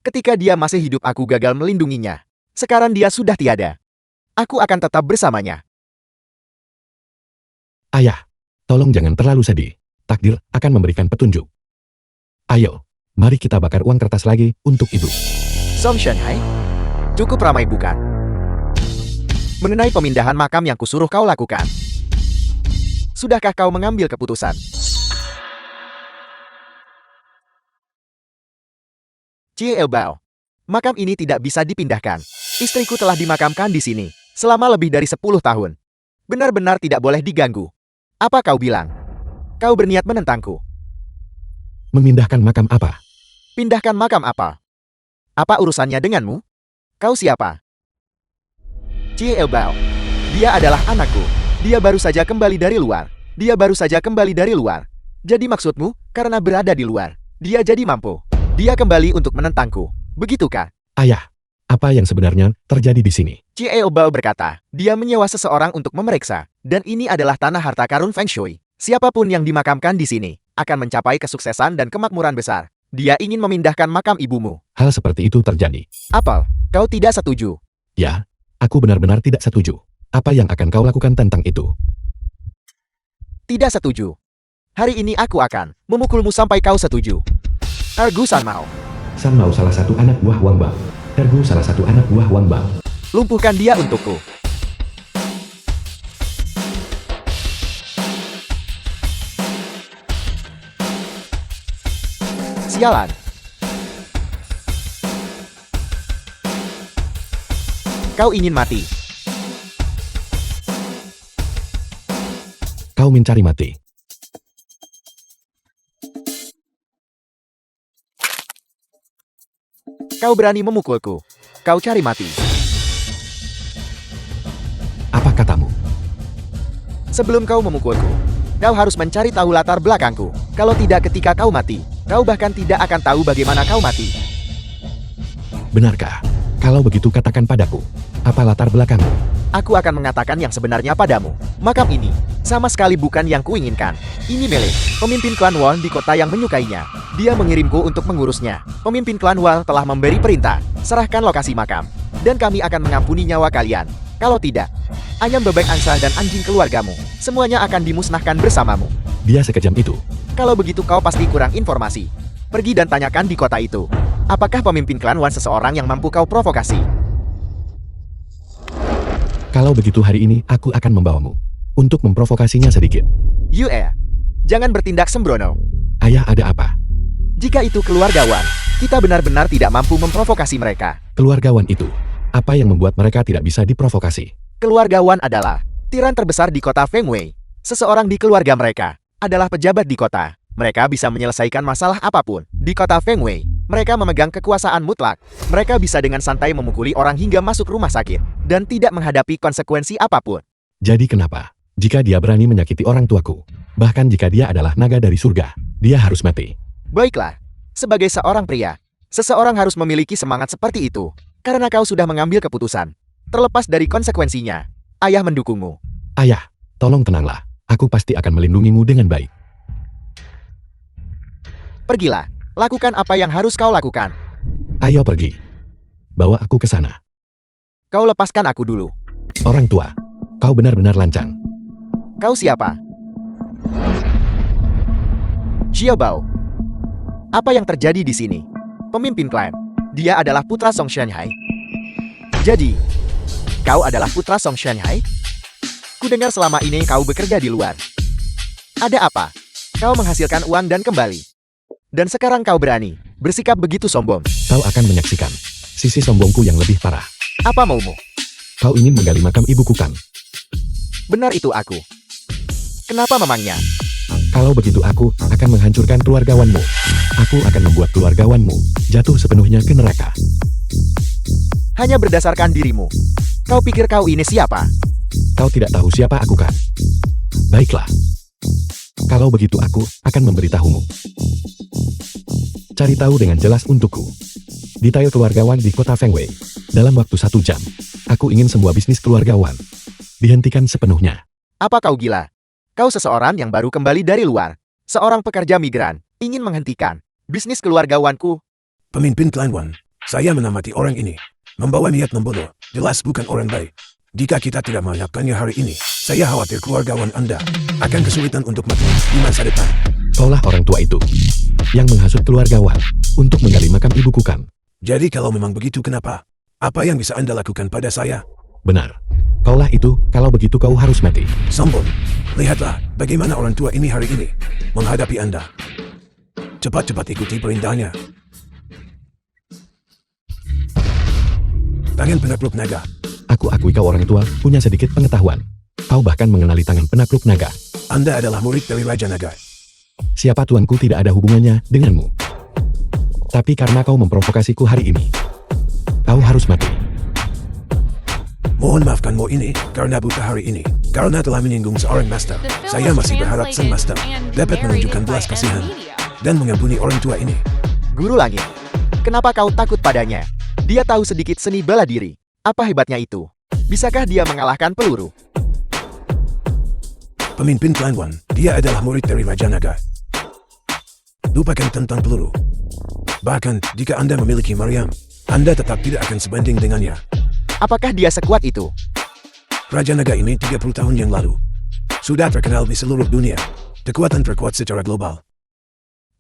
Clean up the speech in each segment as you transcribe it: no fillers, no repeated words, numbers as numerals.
Ketika dia masih hidup aku gagal melindunginya. Sekarang dia sudah tiada. Aku akan tetap bersamanya. Ayah, tolong jangan terlalu sedih. Takdir akan memberikan petunjuk. Ayo, mari kita bakar uang kertas lagi untuk ibu. Song Shanghai, cukup ramai bukan? Mengenai pemindahan makam yang kusuruh kau lakukan. Sudahkah kau mengambil keputusan? Cie Elbao, makam ini tidak bisa dipindahkan. Istriku telah dimakamkan di sini selama lebih dari 10 tahun. Benar-benar tidak boleh diganggu. Apa kau bilang? Kau berniat menentangku. Memindahkan makam apa? Pindahkan makam apa? Apa urusannya denganmu? Kau siapa? Cie Elbao. Dia adalah anakku. Dia baru saja kembali dari luar. Jadi maksudmu, karena berada di luar, dia jadi mampu. Dia kembali untuk menentangku. Begitukah? Ayah, apa yang sebenarnya terjadi di sini? Cie Elbao berkata, dia menyewa seseorang untuk memeriksa. Dan ini adalah tanah harta karun Feng Shui. Siapapun yang dimakamkan di sini, akan mencapai kesuksesan dan kemakmuran besar. Dia ingin memindahkan makam ibumu. Hal seperti itu terjadi. Apel, kau tidak setuju? Ya, aku benar-benar tidak setuju. Apa yang akan kau lakukan tentang itu? Tidak setuju. Hari ini aku akan memukulmu sampai kau setuju. Ergu San Mao. San Mao salah satu anak buah Wang Bao. Ergu salah satu anak buah Wang Bao. Lumpuhkan dia untukku. Sialan. Kau ingin mati. Kau mencari mati. Kau berani memukulku. Kau cari mati. Apa katamu? Sebelum kau memukulku, kau harus mencari tahu latar belakangku. Kalau tidak ketika kau mati, kau bahkan tidak akan tahu bagaimana kau mati. Benarkah? Kalau begitu katakan padaku. Apa latar belakangmu? Aku akan mengatakan yang sebenarnya padamu. Makam ini, sama sekali bukan yang kuinginkan. Ini Mele, pemimpin klan Wall di kota yang menyukainya. Dia mengirimku untuk mengurusnya. Pemimpin klan Wall telah memberi perintah, serahkan lokasi makam. Dan kami akan mengampuni nyawa kalian. Kalau tidak, ayam bebek angsa dan anjing keluargamu, semuanya akan dimusnahkan bersamamu. Dia sekejam itu. Kalau begitu kau pasti kurang informasi. Pergi dan tanyakan di kota itu. Apakah pemimpin klan Wan seseorang yang mampu kau provokasi? Kalau begitu hari ini aku akan membawamu. Untuk memprovokasinya sedikit. Yue, jangan bertindak sembrono. Ayah, ada apa? Jika itu keluarga Wan, kita benar-benar tidak mampu memprovokasi mereka. Keluarga Wan itu, apa yang membuat mereka tidak bisa diprovokasi? Keluarga Wan adalah tiran terbesar di kota Feng Wei. Seseorang di keluarga mereka adalah pejabat di kota. Mereka bisa menyelesaikan masalah apapun. Di kota Feng Wei, mereka memegang kekuasaan mutlak. Mereka bisa dengan santai memukuli orang hingga masuk rumah sakit, dan tidak menghadapi konsekuensi apapun. Jadi kenapa? Jika dia berani menyakiti orang tuaku, bahkan jika dia adalah naga dari surga, dia harus mati. Baiklah, sebagai seorang pria, seseorang harus memiliki semangat seperti itu. Karena kau sudah mengambil keputusan. Terlepas dari konsekuensinya, ayah mendukungmu. Ayah, tolong tenanglah. Aku pasti akan melindungimu dengan baik. Pergilah, lakukan apa yang harus kau lakukan. Ayo pergi. Bawa aku ke sana. Kau lepaskan aku dulu. Orang tua, kau benar-benar lancang. Kau siapa? Xiaobao. Apa yang terjadi di sini? Pemimpin klan. Dia adalah putra Song Shanghai. Jadi, kau adalah putra Song Shanghai? Kudengar selama ini kau bekerja di luar. Ada apa? Kau menghasilkan uang dan kembali. Dan sekarang kau berani bersikap begitu sombong. Kau akan menyaksikan sisi sombongku yang lebih parah. Apa maumu? Kau ingin menggali makam ibuku kan? Benar itu aku. Kenapa memangnya? Kalau begitu aku akan menghancurkan keluargawanmu. Aku akan membuat keluargawanmu jatuh sepenuhnya ke neraka. Hanya berdasarkan dirimu. Kau pikir kau ini siapa? Kau tidak tahu siapa aku kan? Baiklah. Kalau begitu aku akan memberitahumu. Cari tahu dengan jelas untukku. Detail keluargawan di kota Feng Wei. Dalam waktu 1 jam, aku ingin semua bisnis keluargawan dihentikan sepenuhnya. Apa kau gila? Kau seseorang yang baru kembali dari luar. Seorang pekerja migran, ingin menghentikan bisnis keluargawanku. Pemimpin klan Wan, Saya menamati orang ini. Membawa niat membunuh, jelas bukan orang baik. Jika kita tidak menyiapkannya hari ini, saya khawatir keluargawan Anda akan kesulitan untuk mati di masa depan. Kaulah orang tua itu yang menghasut keluargawan untuk menggali makam ibuku kan? Jadi kalau memang begitu kenapa? Apa yang bisa Anda lakukan pada saya? Benar. Kaulah itu, kalau begitu kau harus mati. Sombong. Lihatlah bagaimana orang tua ini hari ini menghadapi Anda. Cepat-cepat ikuti perintahnya. Tangan penakluk naga. Aku akui kau orang tua, punya sedikit pengetahuan. Kau bahkan mengenali tangan penakluk naga. Anda adalah murid dari Raja Naga. Siapa tuanku tidak ada hubungannya denganmu. Tapi karena kau memprovokasiku hari ini, kau harus mati. Mohon maafkan Mo ini karena buta hari ini. Karena telah menyinggung seorang master. Saya masih berharap sang master dapat menunjukkan belas kasihan dan mengampuni orang tua ini. Guru Langit, kenapa kau takut padanya? Dia tahu sedikit seni bela diri. Apa hebatnya itu? Bisakah dia mengalahkan peluru? Pemimpin Klan Wan, dia adalah murid dari Raja Naga. Lupakan tentang peluru. Bahkan, jika Anda memiliki Maryam, Anda tetap tidak akan sebanding dengannya. Apakah dia sekuat itu? Raja Naga ini 30 tahun yang lalu sudah terkenal di seluruh dunia. Kekuatan terkuat secara global.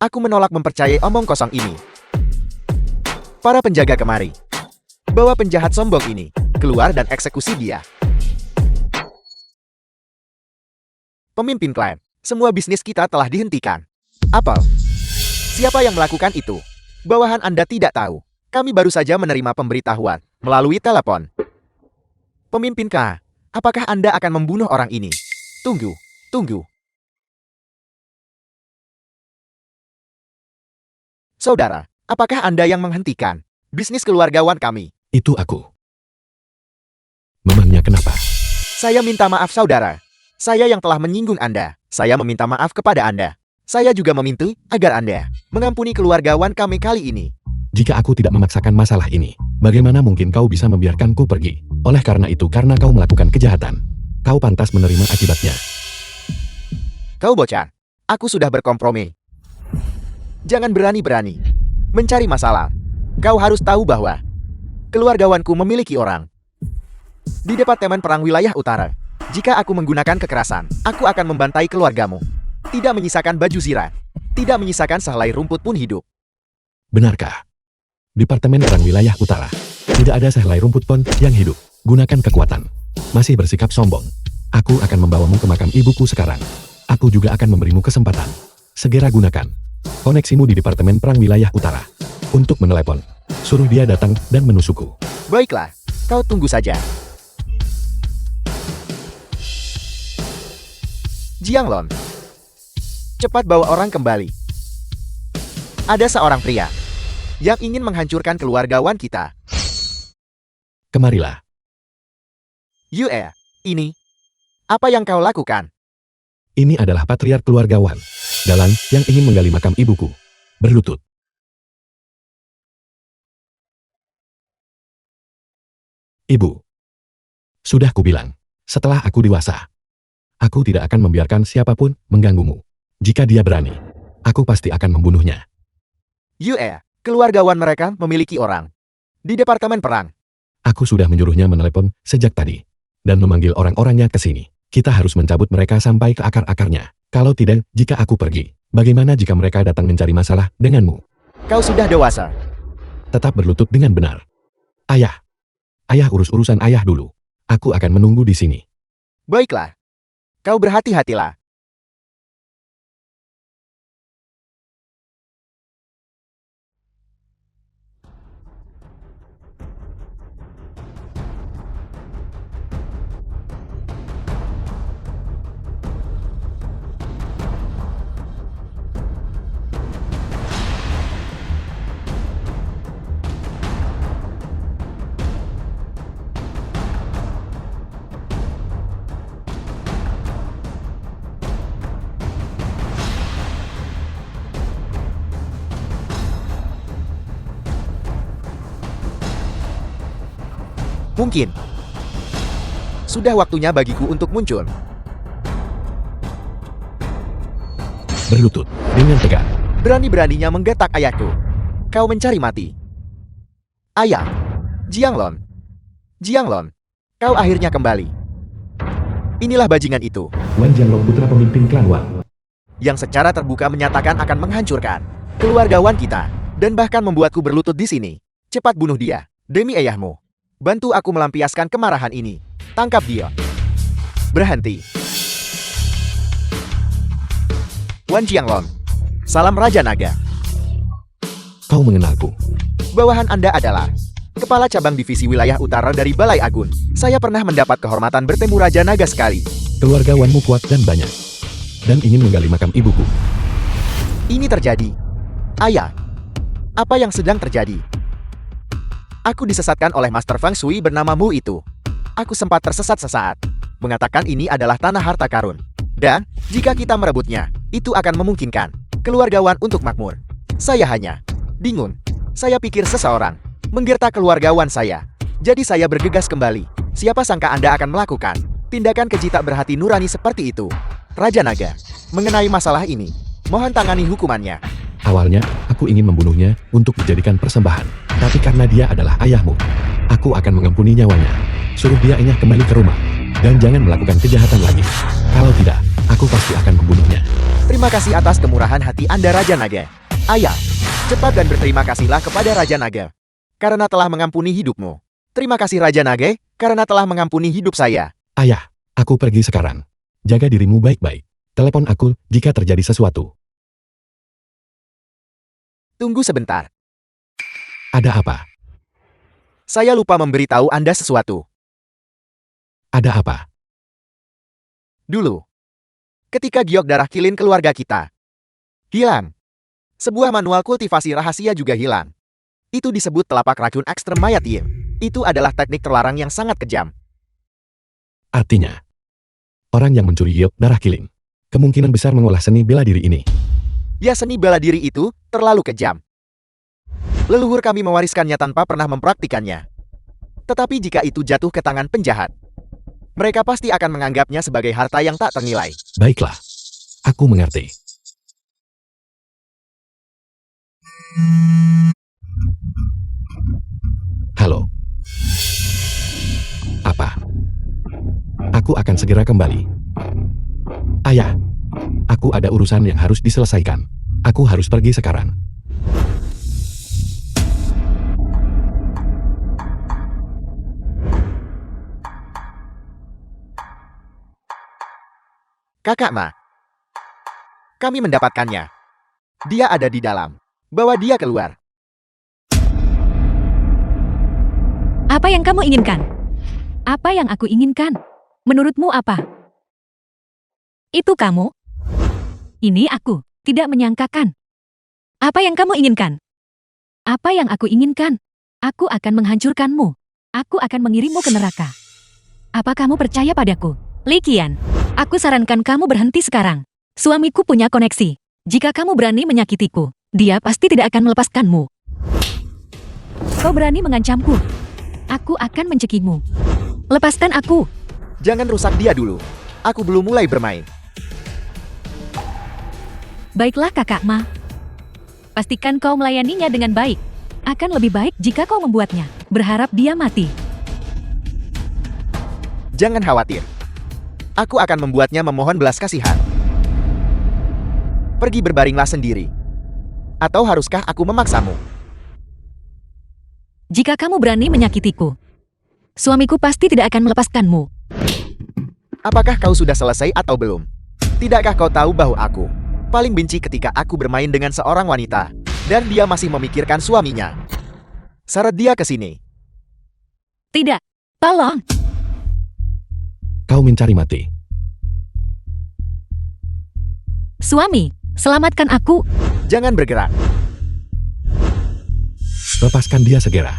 Aku menolak mempercayai omong kosong ini. Para penjaga kemari. Bawa penjahat sombong ini keluar dan eksekusi dia. Pemimpin klan, semua bisnis kita telah dihentikan. Apel, siapa yang melakukan itu? Bawahan Anda tidak tahu. Kami baru saja menerima pemberitahuan melalui telepon. Pemimpin K, apakah Anda akan membunuh orang ini? Tunggu. Saudara, apakah Anda yang menghentikan bisnis keluargawan kami? Itu aku. Memangnya kenapa? Saya minta maaf saudara. Saya yang telah menyinggung Anda. Saya meminta maaf kepada Anda. Saya juga meminta agar Anda mengampuni keluargawan kami kali ini. Jika aku tidak memaksakan masalah ini, bagaimana mungkin kau bisa membiarkanku pergi? Oleh karena itu, karena kau melakukan kejahatan, kau pantas menerima akibatnya. Kau bocah, aku sudah berkompromi. Jangan berani-berani mencari masalah. Kau harus tahu bahwa keluargawanku memiliki orang di Departemen Perang Wilayah Utara. Jika aku menggunakan kekerasan, aku akan membantai keluargamu. Tidak menyisakan baju zirah, tidak menyisakan sehelai rumput pun hidup. Benarkah? Departemen Perang Wilayah Utara. Tidak ada sehelai rumput pun yang hidup. Gunakan kekuatan. Masih bersikap sombong. Aku akan membawamu ke makam ibuku sekarang. Aku juga akan memberimu kesempatan. Segera gunakan koneksimu di Departemen Perang Wilayah Utara untuk menelepon. Suruh dia datang dan menusukku. Baiklah, kau tunggu saja. Jianglong, cepat bawa orang kembali. Ada seorang pria yang ingin menghancurkan keluargawan kita. Kemarilah. Yue, ini apa yang kau lakukan? Ini adalah patriark keluargawan Dalang yang ingin menggali makam ibuku. Berlutut. Ibu. Sudah kubilang, setelah aku dewasa, aku tidak akan membiarkan siapapun mengganggumu. Jika dia berani, aku pasti akan membunuhnya. Yue, keluargawan mereka memiliki orang di Departemen Perang. Aku sudah menyuruhnya menelepon sejak tadi dan memanggil orang-orangnya ke sini. Kita harus mencabut mereka sampai ke akar-akarnya. Kalau tidak, jika aku pergi, bagaimana jika mereka datang mencari masalah denganmu? Kau sudah dewasa. Tetap berlutut dengan benar. Ayah. Ayah urus urusan ayah dulu. Aku akan menunggu di sini. Baiklah. Kau berhati-hatilah. Mungkin sudah waktunya bagiku untuk muncul. Berlutut dengan tegak. Berani-beraninya menggetak ayahku. Kau mencari mati. Ayah. Jianglong. Jianglong. Kau akhirnya kembali. Inilah bajingan itu, Wan Jianglong putra pemimpin klan Wan. yang secara terbuka menyatakan akan menghancurkan keluarga Wan kita, dan bahkan membuatku berlutut di sini. Cepat bunuh dia, demi ayahmu. Bantu aku melampiaskan kemarahan ini. Tangkap dia. Berhenti. Wan Jianglong. Salam Raja Naga. Kau mengenalku. Bawahan Anda adalah Kepala Cabang Divisi Wilayah Utara dari Balai Agun. Saya pernah mendapat kehormatan bertemu Raja Naga sekali. Keluarga Wanmu kuat dan banyak. Dan ingin menggali makam ibuku. Ini terjadi. Ayah, apa yang sedang terjadi? Aku disesatkan oleh Master Feng Shui bernama Mu itu. Aku sempat tersesat sesaat. Mengatakan ini adalah tanah harta karun. Dan, jika kita merebutnya, itu akan memungkinkan keluarga Wan untuk makmur. Saya hanya bingung. Saya pikir seseorang menggertak keluarga Wan saya. Jadi saya bergegas kembali. Siapa sangka Anda akan melakukan tindakan keji tak berhati nurani seperti itu. Raja Naga, mengenai masalah ini, mohon tangani hukumannya. Awalnya, aku ingin membunuhnya untuk dijadikan persembahan. Tapi karena dia adalah ayahmu, aku akan mengampuni nyawanya. Suruh dia enyah kembali ke rumah. Dan jangan melakukan kejahatan lagi. Kalau tidak, aku pasti akan membunuhnya. Terima kasih atas kemurahan hati Anda Raja Naga. Ayah, cepat dan berterima kasihlah kepada Raja Naga karena telah mengampuni hidupmu. Terima kasih Raja Naga karena telah mengampuni hidup saya. Ayah, aku pergi sekarang. Jaga dirimu baik-baik. Telepon aku jika terjadi sesuatu. Tunggu sebentar. Ada apa? Saya lupa memberitahu Anda sesuatu. Ada apa? Dulu, ketika giok darah kilin keluarga kita hilang, sebuah manual kultivasi rahasia juga hilang. Itu disebut telapak racun ekstrem mayat Yim. Itu adalah teknik terlarang yang sangat kejam. Artinya, orang yang mencuri giok darah kilin kemungkinan besar mengolah seni bela diri ini. Ya, seni bela diri itu terlalu kejam. Leluhur kami mewariskannya tanpa pernah mempraktikannya. Tetapi jika itu jatuh ke tangan penjahat, mereka pasti akan menganggapnya sebagai harta yang tak ternilai. Baiklah, aku mengerti. Halo. Apa? Aku akan segera kembali. Ayah, aku ada urusan yang harus diselesaikan. Aku harus pergi sekarang. Kakak Ma, kami mendapatkannya. Dia ada di dalam. Bawa dia keluar. Apa yang kamu inginkan? Apa yang aku inginkan? Menurutmu apa? Itu kamu? Ini aku, tidak menyangkakan. Apa yang kamu inginkan? Apa yang aku inginkan? Aku akan menghancurkanmu. Aku akan mengirimmu ke neraka. Apa kamu percaya padaku? Li Qian, aku sarankan kamu berhenti sekarang. Suamiku punya koneksi. Jika kamu berani menyakitiku, dia pasti tidak akan melepaskanmu. Kau berani mengancamku. Aku akan mencekimu. Lepaskan aku. Jangan rusak dia dulu. Aku belum mulai bermain. Baiklah kakak Ma. Pastikan kau melayaninya dengan baik. Akan lebih baik jika kau membuatnya berharap dia mati. Jangan khawatir. Aku akan membuatnya memohon belas kasihan. Pergi berbaringlah sendiri. Atau haruskah aku memaksamu? Jika kamu berani menyakitiku, suamiku pasti tidak akan melepaskanmu. Apakah kau sudah selesai atau belum? Tidakkah kau tahu bahwa aku paling benci ketika aku bermain dengan seorang wanita dan dia masih memikirkan suaminya? Seret dia ke sini. Tidak, tolong. Kau mencari mati. Suami, selamatkan aku. Jangan bergerak. Lepaskan dia segera.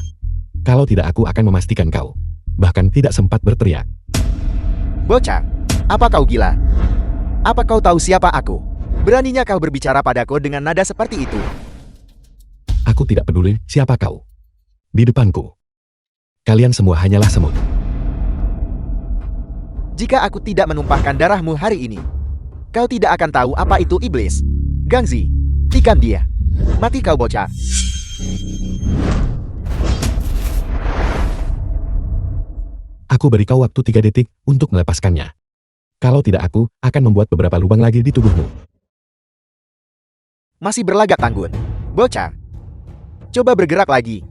Kalau tidak aku akan memastikan kau. Bahkan tidak sempat berteriak. Bocah, apa kau gila? Apa kau tahu siapa aku? Beraninya kau berbicara padaku dengan nada seperti itu? Aku tidak peduli siapa kau. Di depanku. Kalian semua hanyalah semut. Jika aku tidak menumpahkan darahmu hari ini, kau tidak akan tahu apa itu iblis. Gangzi, tikam dia. Mati kau bocah. Aku beri kau waktu 3 detik untuk melepaskannya. Kalau tidak, aku akan membuat beberapa lubang lagi di tubuhmu. Masih berlagak tanggun. Bocah. Coba bergerak lagi.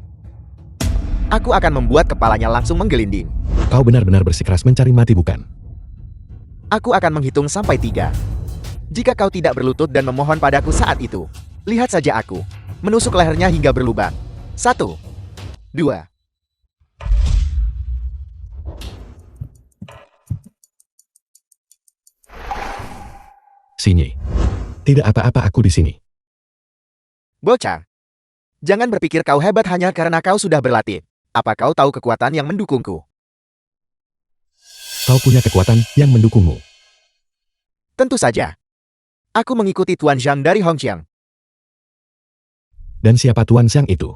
Aku akan membuat kepalanya langsung menggelinding. Kau benar-benar bersikeras mencari mati, bukan? Aku akan menghitung sampai 3. Jika kau tidak berlutut dan memohon padaku saat itu, lihat saja aku menusuk lehernya hingga berlubang. 1, 2. Sini. Tidak apa-apa, aku di sini. Bocah. Jangan berpikir kau hebat hanya karena kau sudah berlatih. Apa kau tahu kekuatan yang mendukungku? Kau punya kekuatan yang mendukungmu. Tentu saja. Aku mengikuti Tuan Zhang dari Hongqiang. Dan siapa Tuan Xiang itu?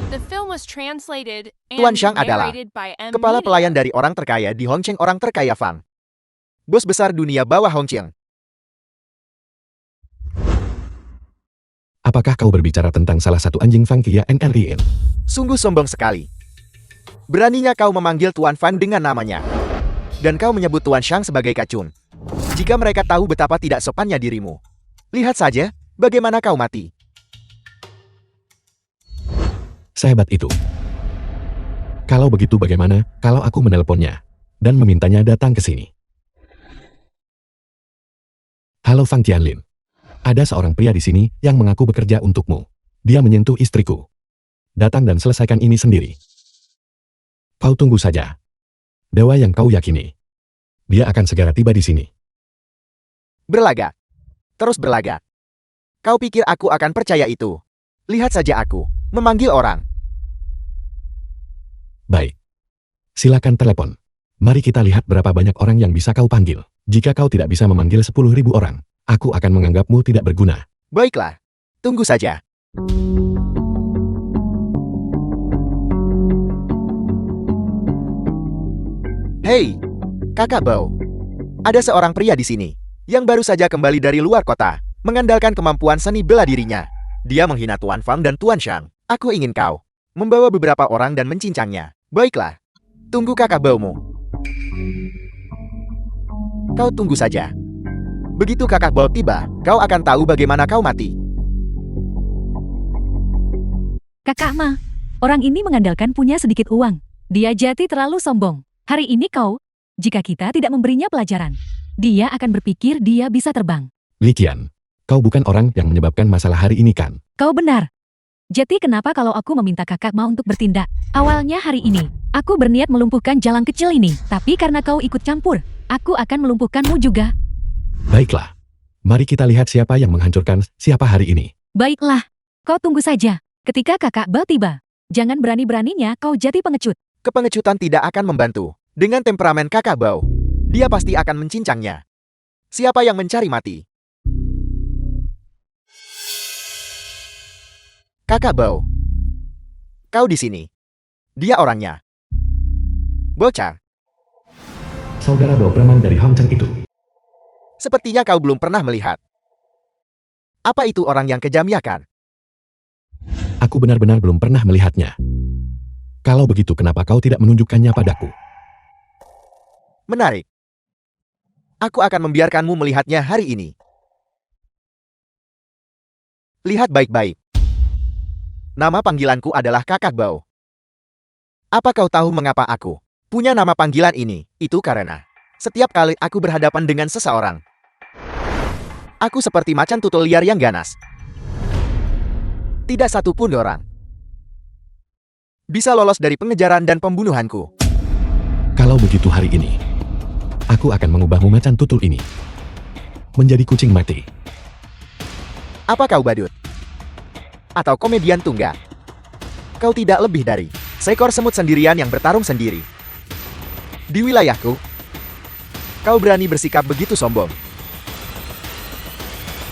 The film was translated and Tuan Zhang adalah narrated by M. kepala Media. pelayan dari orang terkaya di Hongqiang, orang terkaya Fang. Bos besar dunia bawah Hongqiang. Apakah kau berbicara tentang salah satu anjing Fang Kia NRIN? Sungguh sombong sekali. Beraninya kau memanggil Tuan Fang dengan namanya. Dan kau menyebut Tuan Zhang sebagai kacung. Jika mereka tahu betapa tidak sopannya dirimu. Lihat saja, bagaimana kau mati. Sehebat itu. Kalau begitu, bagaimana kalau aku menelponnya dan memintanya datang ke sini? Halo Fang Tianlin. Ada seorang pria di sini yang mengaku bekerja untukmu. Dia menyentuh istriku. Datang dan selesaikan ini sendiri. Kau tunggu saja. Dewa yang kau yakini. Dia akan segera tiba di sini. Berlagak. Terus berlagak. Kau pikir aku akan percaya itu? Lihat saja aku memanggil orang. Baik. Silakan telepon. Mari kita lihat berapa banyak orang yang bisa kau panggil. Jika kau tidak bisa memanggil 10.000 orang, aku akan menganggapmu tidak berguna. Baiklah. Tunggu saja. Hei, Kakak Bao. Ada seorang pria di sini yang baru saja kembali dari luar kota, mengandalkan kemampuan seni bela dirinya. Dia menghina Tuan Fang dan Tuan Zhang. Aku ingin kau membawa beberapa orang dan mencincangnya. Baiklah. Tunggu Kakak Bao-mu. Kau tunggu saja. Begitu Kakak Bao tiba, kau akan tahu bagaimana kau mati. Kakak Ma, orang ini mengandalkan punya sedikit uang. Dia jati terlalu sombong. Hari ini kau, jika kita tidak memberinya pelajaran, dia akan berpikir dia bisa terbang. Li Qian, kau bukan orang yang menyebabkan masalah hari ini, kan? Kau benar. Jadi kenapa kalau aku meminta kakak Ma untuk bertindak? Awalnya hari ini, aku berniat melumpuhkan jalan kecil ini. Tapi karena kau ikut campur, aku akan melumpuhkanmu juga. Baiklah. Mari kita lihat siapa yang menghancurkan siapa hari ini. Baiklah, kau tunggu saja. Ketika kakak Bao tiba, jangan berani-beraninya kau jadi pengecut. Kepengecutan tidak akan membantu. Dengan temperamen Kakak Bao, dia pasti akan mencincangnya. Siapa yang mencari mati? Kakak Bao. Kau di sini. Dia orangnya. Bocah, Saudara Bao preman dari Hongcheng itu. sepertinya kau belum pernah melihat. Apa itu orang yang kejam, ya kan? Aku benar-benar belum pernah melihatnya. Kalau begitu, kenapa kau tidak menunjukkannya padaku? Menarik. Aku akan membiarkanmu melihatnya hari ini. Lihat baik-baik. Nama panggilanku adalah Kakak Bao. Apa kau tahu mengapa aku punya nama panggilan ini? Itu karena setiap kali aku berhadapan dengan seseorang, aku seperti macan tutul liar yang ganas. Tidak satu pun orang bisa lolos dari pengejaran dan pembunuhanku. Kalau begitu, hari ini aku akan mengubahmu macan tutul ini menjadi kucing mati. Apa kau badut? Atau komedian tunggal? Kau tidak lebih dari seekor semut sendirian yang bertarung sendiri. Di wilayahku, kau berani bersikap begitu sombong.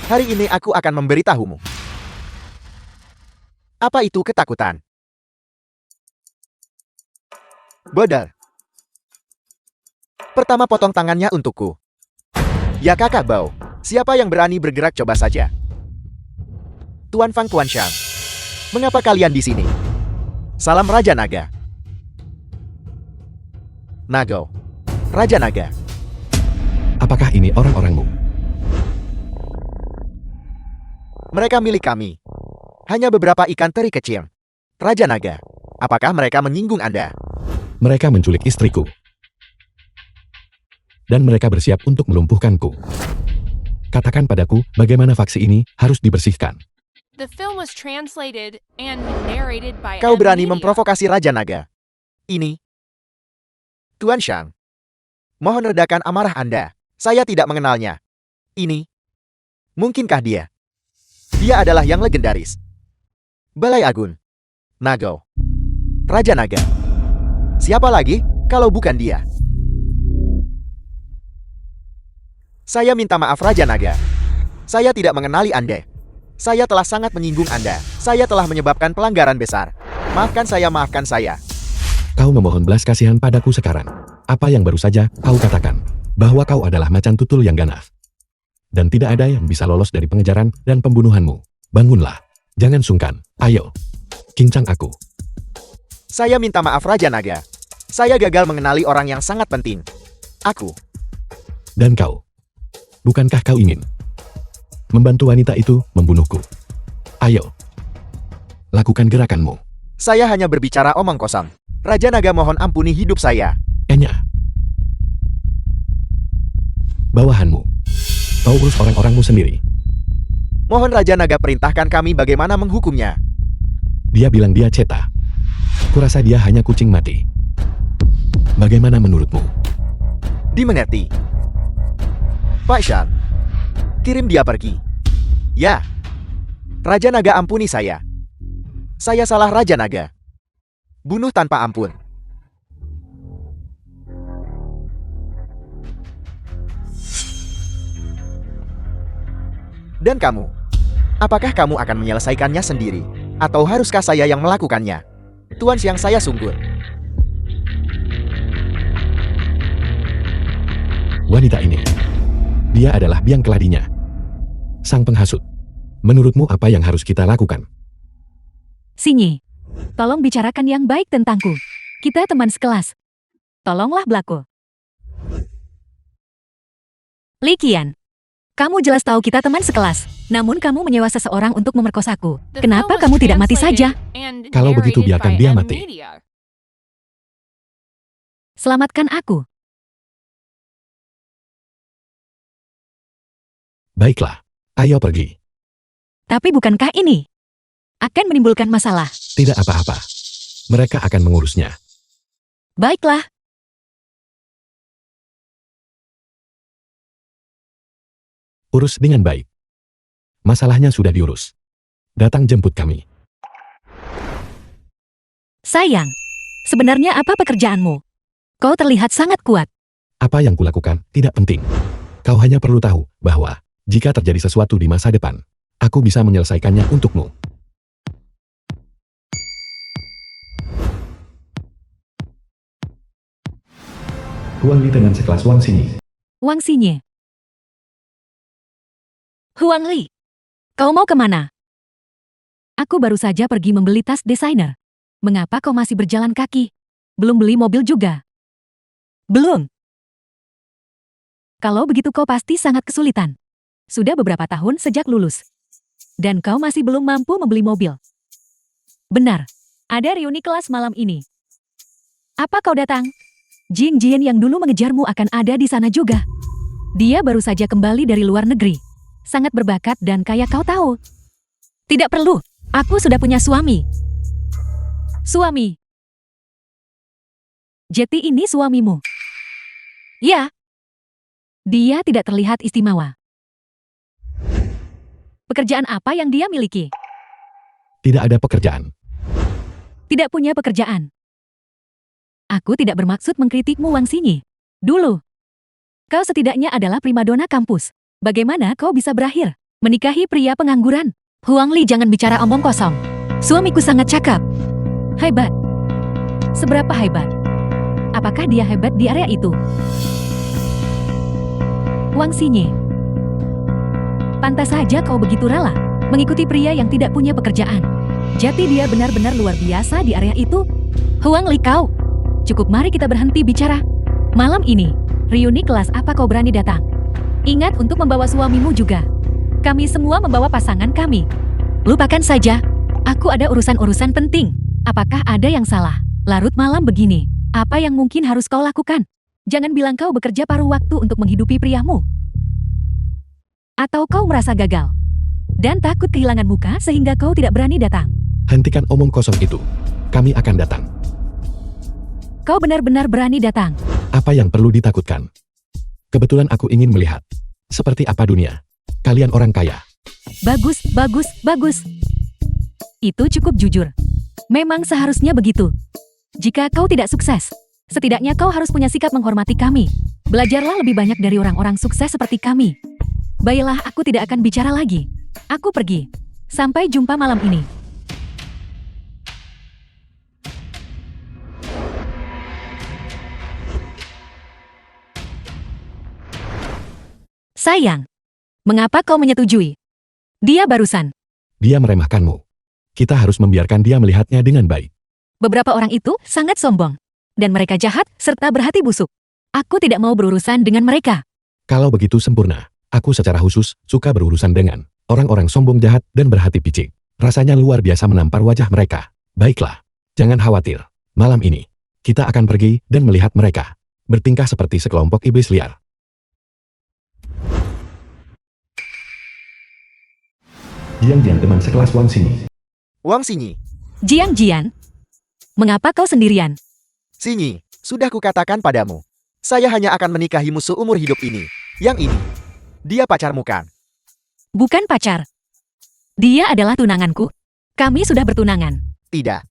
Hari ini aku akan memberitahumu. Apa itu ketakutan? Bodoh. Pertama, potong tangannya untukku. Ya Kakak Bao, siapa yang berani bergerak coba saja. Tuan Fang, Tuan Zhang, mengapa kalian di sini? Salam Raja Naga. Nago. Raja Naga. Apakah ini orang-orangmu? Mereka milik kami. Hanya beberapa ikan teri kecil. Raja Naga. Apakah mereka menyinggung Anda? Mereka menculik istriku. Dan mereka bersiap untuk melumpuhkanku. Katakan padaku, bagaimana faksi ini harus dibersihkan. The film was translated and narrated by Kau berani M-Media. memprovokasi Raja Naga. Ini. Tuan Shang. Mohon redakan amarah Anda. Saya tidak mengenalnya. Ini. Mungkinkah dia? Dia adalah yang legendaris. Balai Agun. Nago. Raja Naga. Siapa lagi kalau bukan dia? Saya minta maaf Raja Naga. Saya tidak mengenali Anda. Saya telah sangat menyinggung Anda. Saya telah menyebabkan pelanggaran besar. Maafkan saya, maafkan saya. Kau memohon belas kasihan padaku sekarang. Apa yang baru saja kau katakan? Bahwa kau adalah macan tutul yang ganas. Dan tidak ada yang bisa lolos dari pengejaran dan pembunuhanmu. Bangunlah. Jangan sungkan. Ayo. Kincang aku. Saya minta maaf Raja Naga. Saya gagal mengenali orang yang sangat penting. Aku. Dan kau. Bukankah kau ingin membantu wanita itu membunuhku? Ayo. Lakukan gerakanmu. Saya hanya berbicara omong kosong. Raja Naga mohon ampuni hidup saya. Enya. Bawahanmu. Kau urus orang-orangmu sendiri. Mohon Raja Naga perintahkan kami bagaimana menghukumnya. Dia bilang dia ceta. Kurasa dia hanya kucing mati. Bagaimana menurutmu? Dimengerti. Pak Shan. Kirim dia pergi. Ya. Raja Naga ampuni saya. Saya salah Raja Naga. Bunuh tanpa ampun. Dan kamu? Apakah kamu akan menyelesaikannya sendiri? Atau haruskah saya yang melakukannya? Tuan Siang, saya sungguh. Wanita ini. Dia adalah biang keladinya. Sang penghasut. Menurutmu apa yang harus kita lakukan? Sinyi, tolong bicarakan yang baik tentangku. Kita teman sekelas. Tolonglah Blako. Li Qian, kamu jelas tahu kita teman sekelas. Namun kamu menyewa seseorang untuk memerkosaku. The Kenapa film was kamu tidak mati saja? translated and Kalau begitu narrated biarkan by dia mati. M-Media. Selamatkan aku. Baiklah. Ayo pergi. Tapi bukankah ini akan menimbulkan masalah? Tidak apa-apa. Mereka akan mengurusnya. Baiklah. Urus dengan baik. Masalahnya sudah diurus. Datang jemput kami. Sayang, sebenarnya apa pekerjaanmu? Kau terlihat sangat kuat. Apa yang kulakukan tidak penting. Kau hanya perlu tahu bahwa jika terjadi sesuatu di masa depan, aku bisa menyelesaikannya untukmu. Huang Li dengan sekelas Wang Xinyi. Wang Xinye. Huang Li, kau mau kemana? Aku baru saja pergi membeli tas desainer. Mengapa kau masih berjalan kaki? Belum beli mobil juga? Belum. Kalau begitu kau pasti sangat kesulitan. Sudah beberapa tahun sejak lulus. Dan kau masih belum mampu membeli mobil. Benar, ada reuni kelas malam ini. Apa kau datang? Jing Jian yang dulu mengejarmu akan ada di sana juga. Dia baru saja kembali dari luar negeri. Sangat berbakat dan kaya kau tahu. Tidak perlu, aku sudah punya suami. Suami. Jeti ini suamimu. Ya. Dia tidak terlihat istimewa. Pekerjaan apa yang dia miliki? Tidak ada pekerjaan. Tidak punya pekerjaan. Aku tidak bermaksud mengkritikmu Wang Xinyi. Dulu. Kau setidaknya adalah primadona kampus. Bagaimana kau bisa berakhir menikahi pria pengangguran? Huang Li, jangan bicara omong kosong. Suamiku sangat cakap. Hebat. Seberapa hebat? Apakah dia hebat di area itu? Wang Xinyi. Pantas saja kau begitu rela mengikuti pria yang tidak punya pekerjaan. Jati dia benar-benar luar biasa di area itu. Huang Li, kau. Cukup, mari kita berhenti bicara. Malam ini, reuni kelas apa kau berani datang? Ingat untuk membawa suamimu juga. Kami semua membawa pasangan kami. Lupakan saja. Aku ada urusan-urusan penting. Apakah ada yang salah? Larut malam begini. Apa yang mungkin harus kau lakukan? Jangan bilang kau bekerja paruh waktu untuk menghidupi priamu. Atau kau merasa gagal dan takut kehilangan muka sehingga kau tidak berani datang. Hentikan omong kosong itu. Kami akan datang. Kau benar-benar berani datang. Apa yang perlu ditakutkan? Kebetulan aku ingin melihat seperti apa dunia. Kalian orang kaya. Bagus, bagus, bagus. Itu cukup jujur. Memang seharusnya begitu. Jika kau tidak sukses, setidaknya kau harus punya sikap menghormati kami. Belajarlah lebih banyak dari orang-orang sukses seperti kami. Baiklah, aku tidak akan bicara lagi. Aku pergi. Sampai jumpa malam ini. Sayang, mengapa kau menyetujui? Dia barusan. Dia meremehkanmu. Kita harus membiarkan dia melihatnya dengan baik. Beberapa orang itu sangat sombong. Dan mereka jahat serta berhati busuk. Aku tidak mau berurusan dengan mereka. Kalau begitu sempurna. Aku secara khusus suka berurusan dengan orang-orang sombong, jahat, dan berhati picik. Rasanya luar biasa menampar wajah mereka. Baiklah, jangan khawatir. Malam ini, kita akan pergi dan melihat mereka bertingkah seperti sekelompok iblis liar. Jiang teman sekelas Wang Xinyi. Wang Xinyi, Jiang, mengapa kau sendirian? Xinyi, sudah kukatakan padamu. Saya hanya akan menikahimu seumur hidup ini. Yang ini, dia pacarmu kan? Bukan pacar. Dia adalah tunanganku. Kami sudah bertunangan. Tidak.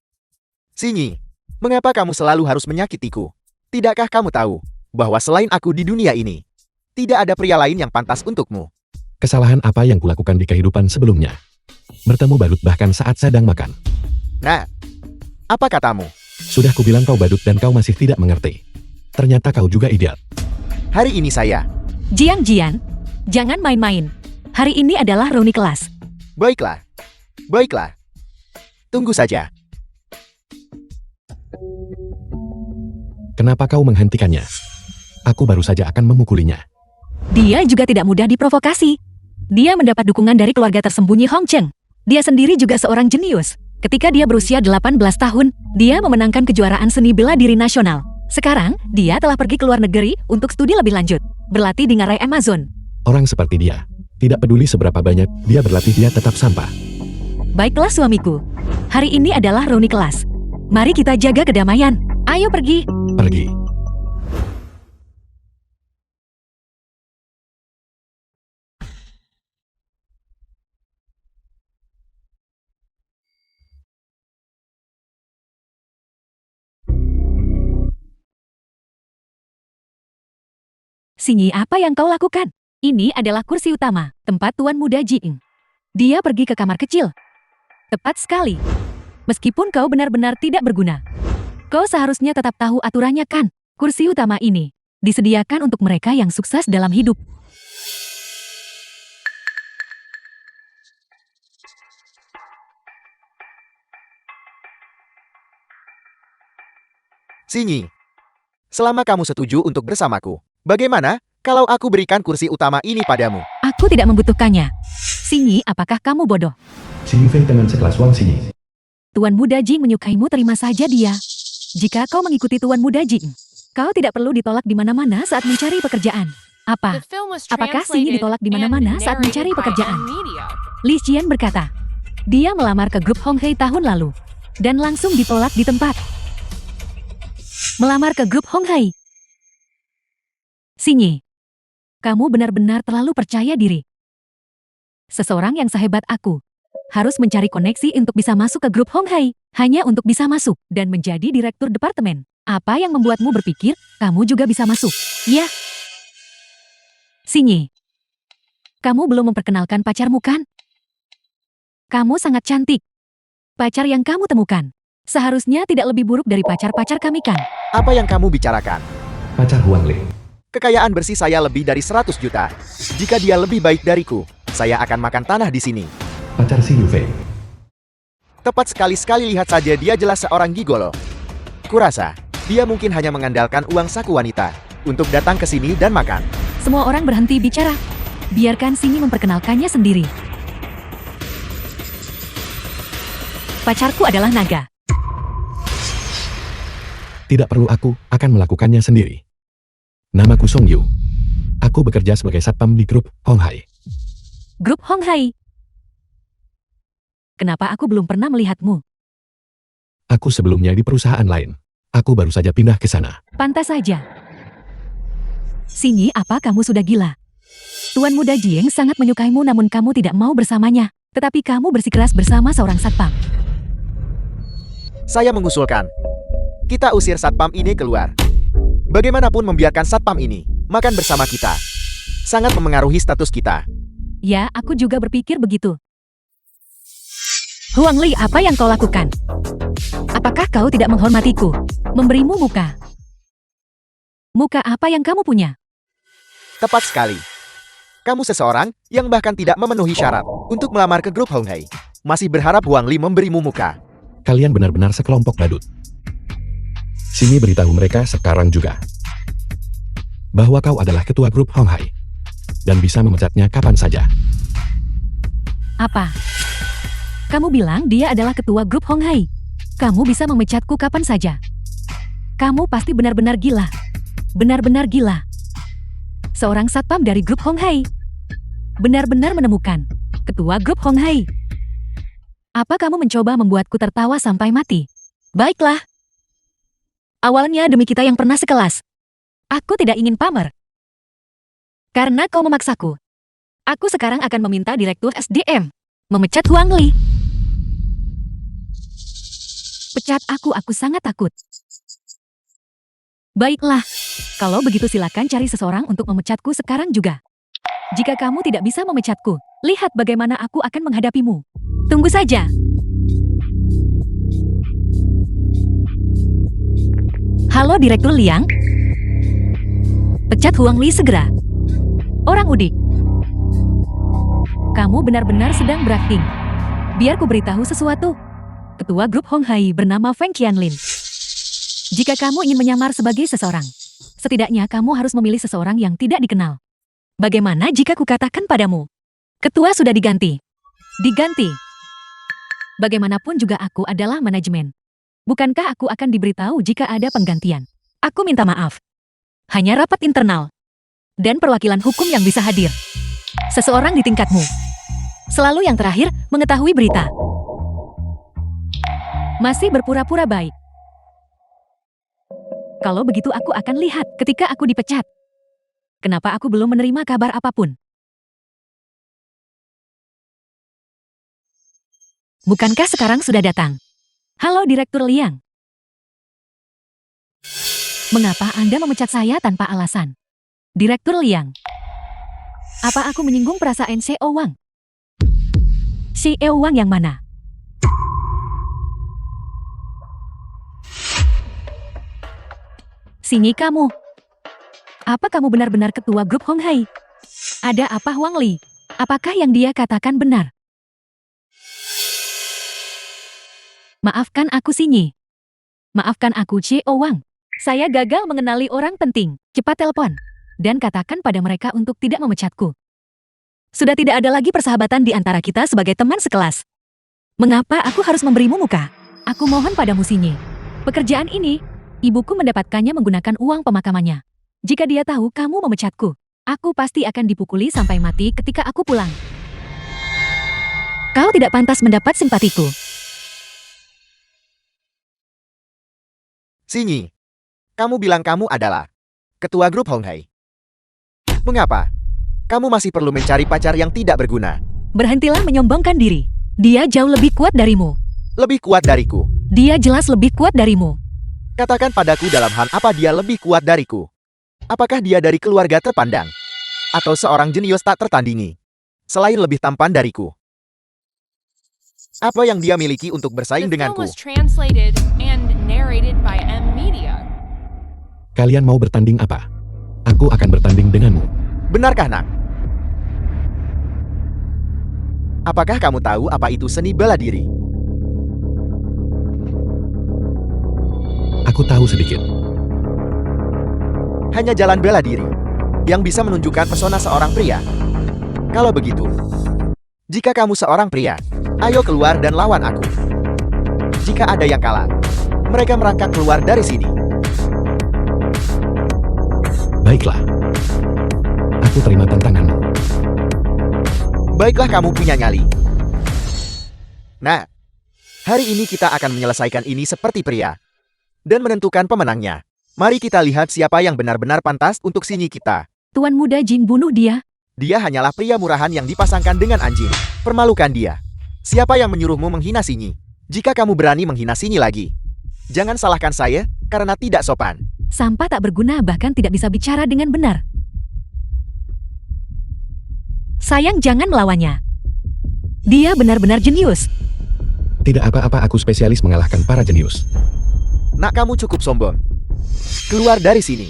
Xinyi, mengapa kamu selalu harus menyakitiku? Tidakkah kamu tahu bahwa selain aku di dunia ini, tidak ada pria lain yang pantas untukmu? Kesalahan apa yang kulakukan di kehidupan sebelumnya? Bertemu badut bahkan saat sedang makan. Nah, apa katamu? Sudah kubilang kau badut dan kau masih tidak mengerti. Ternyata kau juga idiot. Hari ini saya. Jiang, jangan main-main. Hari ini adalah reuni kelas. Baiklah. Baiklah. Tunggu saja. Kenapa kau menghentikannya? Aku baru saja akan memukulinya. Dia juga tidak mudah diprovokasi. Dia mendapat dukungan dari keluarga tersembunyi Hong Cheng. Dia sendiri juga seorang jenius. Ketika dia berusia 18 tahun, dia memenangkan kejuaraan seni bela diri nasional. Sekarang, dia telah pergi ke luar negeri untuk studi lebih lanjut. Berlatih di ngarai Amazon. Orang seperti dia, tidak peduli seberapa banyak dia berlatih, dia tetap sampah. Baiklah suamiku. Hari ini adalah reuni kelas. Mari kita jaga kedamaian. Ayo pergi. Pergi. Xinyi, apa yang kau lakukan? Ini adalah kursi utama, tempat Tuan Muda Jing. Dia pergi ke kamar kecil. Tepat sekali. Meskipun kau benar-benar tidak berguna, kau seharusnya tetap tahu aturannya kan? Kursi utama ini disediakan untuk mereka yang sukses dalam hidup. Xinyi, selama kamu setuju untuk bersamaku, bagaimana kalau aku berikan kursi utama ini padamu? Aku tidak membutuhkannya. Xinyi, apakah kamu bodoh? Si Yufei teman sekelas Wang Xinyi. Tuan Muda Jing menyukaimu, terima saja dia. Jika kau mengikuti Tuan Muda Jing, kau tidak perlu ditolak di mana-mana saat mencari pekerjaan. Apa? The film was Apakah Xinyi translated ditolak di and mana-mana saat mencari narrated by pekerjaan? Media. Li Xian berkata, dia melamar ke grup Hong Hei tahun lalu, dan langsung ditolak di tempat. Melamar ke grup Hong Hei. Xinyi, kamu benar-benar terlalu percaya diri. Seseorang yang sehebat aku harus mencari koneksi untuk bisa masuk ke grup Hong Hei, hanya untuk bisa masuk dan menjadi direktur departemen. Apa yang membuatmu berpikir kamu juga bisa masuk? Ya. Xinyi, kamu belum memperkenalkan pacarmu kan? Kamu sangat cantik. Pacar yang kamu temukan seharusnya tidak lebih buruk dari pacar-pacar kami kan? Apa yang kamu bicarakan? Pacar Huang Lei. Kekayaan bersih saya lebih dari 100 juta. Jika dia lebih baik dariku, saya akan makan tanah di sini. Pacar si Yufei. Tepat sekali lihat saja, dia jelas seorang gigolo. Kurasa, dia mungkin hanya mengandalkan uang saku wanita. untuk datang ke sini dan makan. Semua orang berhenti bicara. Biarkan Singi memperkenalkannya sendiri. Pacarku adalah naga. Tidak perlu, aku akan melakukannya sendiri. Namaku Song Yu. Aku bekerja sebagai satpam di grup Hong Hai. Grup Hong Hai. Kenapa aku belum pernah melihatmu? Aku sebelumnya di perusahaan lain. Aku baru saja pindah ke sana. Pantas saja. Singi, apa kamu sudah gila? Tuan muda Jieng sangat menyukaimu namun kamu tidak mau bersamanya. Tetapi kamu bersikeras bersama seorang satpam. Saya mengusulkan, kita usir satpam ini keluar. Bagaimanapun membiarkan satpam ini makan bersama kita sangat memengaruhi status kita. Ya, aku juga berpikir begitu. Huang Li, apa yang kau lakukan? Apakah kau tidak menghormatiku? Memberimu muka. Muka apa yang kamu punya? Tepat sekali. Kamu seseorang yang bahkan tidak memenuhi syarat untuk melamar ke grup Hong Hai. Masih berharap Huang Li memberimu muka. Kalian benar-benar sekelompok badut. Sini beritahu mereka sekarang juga bahwa kau adalah ketua grup Hong Hai dan bisa memecatnya kapan saja. Apa? Kamu bilang dia adalah ketua grup Hong Hai. Kamu bisa memecatku kapan saja. Kamu pasti benar-benar gila. Benar-benar gila. Seorang satpam dari grup Hong Hai benar-benar menemukan ketua grup Hong Hai. Apa kamu mencoba membuatku tertawa sampai mati? Baiklah. Awalnya demi kita yang pernah sekelas. Aku tidak ingin pamer. Karena kau memaksaku. Aku sekarang akan meminta Direktur SDM memecat Huang Li. Pecat aku sangat takut. Baiklah, kalau begitu silakan cari seseorang untuk memecatku sekarang juga. Jika kamu tidak bisa memecatku, lihat bagaimana aku akan menghadapimu. Tunggu saja. Halo Direktur Liang. Pecat Huang Li segera. Orang udik. Kamu benar-benar sedang berakting. Biar ku beritahu sesuatu. Ketua grup Hong Hai bernama Feng Qianlin. Jika kamu ingin menyamar sebagai seseorang, setidaknya kamu harus memilih seseorang yang tidak dikenal. Bagaimana jika kukatakan padamu? Ketua sudah diganti. Diganti. Bagaimanapun juga aku adalah manajemen. Bukankah aku akan diberitahu jika ada penggantian? Aku minta maaf. Hanya rapat internal. Dan perwakilan hukum yang bisa hadir. Seseorang di tingkatmu. Selalu yang terakhir, mengetahui berita. Masih berpura-pura baik. Kalau begitu aku akan lihat ketika aku dipecat. Kenapa aku belum menerima kabar apapun? Bukankah sekarang sudah datang? Halo Direktur Liang. Mengapa Anda memecat saya tanpa alasan? Direktur Liang. Apa aku menyinggung perasaan CEO Wang? CEO Wang yang mana? Singi kamu. Apa kamu benar-benar ketua grup Hong Hai? Ada apa Huang Li? Apakah yang dia katakan benar? Maafkan aku Singi. Maafkan aku CEO Wang. Saya gagal mengenali orang penting. Cepat telepon. Dan katakan pada mereka untuk tidak memecatku. Sudah tidak ada lagi persahabatan di antara kita sebagai teman sekelas. Mengapa aku harus memberimu muka? Aku mohon padamu Singi. Pekerjaan ini, ibuku mendapatkannya menggunakan uang pemakamannya. Jika dia tahu kamu memecatku, aku pasti akan dipukuli sampai mati ketika aku pulang. Kau tidak pantas mendapat simpatiku. Singi, kamu bilang kamu adalah ketua grup Hong Hai. Mengapa? Kamu masih perlu mencari pacar yang tidak berguna. Berhentilah menyombongkan diri. Dia jauh lebih kuat darimu. Lebih kuat dariku. Dia jelas lebih kuat darimu. Katakan padaku dalam hal apa dia lebih kuat dariku. Apakah dia dari keluarga terpandang? Atau seorang jenius tak tertandingi? Selain lebih tampan dariku. Apa yang dia miliki untuk bersaing The film denganku? was translated and narrated by M Media. Kalian mau bertanding apa? Aku akan bertanding denganmu. Benarkah, Nak? Apakah kamu tahu apa itu seni bela diri? Aku tahu sedikit. Hanya jalan bela diri yang bisa menunjukkan pesona seorang pria. Kalau begitu, jika kamu seorang pria, ayo keluar dan lawan aku. Jika ada yang kalah, mereka merangkak keluar dari sini. Baiklah. Aku terima tantanganmu. Baiklah, kamu punya nyali. Nah, hari ini kita akan menyelesaikan ini seperti pria dan menentukan pemenangnya. Mari kita lihat siapa yang benar-benar pantas untuk Sinyi kita. Tuan Muda Jin, bunuh dia. Dia hanyalah pria murahan yang dipasangkan dengan anjing. Permalukan dia. Siapa yang menyuruhmu menghina Sinyi? Jika kamu berani menghina Sinyi lagi, jangan salahkan saya karena tidak sopan. Sampah tak berguna bahkan tidak bisa bicara dengan benar. Sayang, jangan melawannya. Dia benar-benar jenius. Tidak apa-apa, aku spesialis mengalahkan para jenius. Nak, kamu cukup sombong. Keluar dari sini.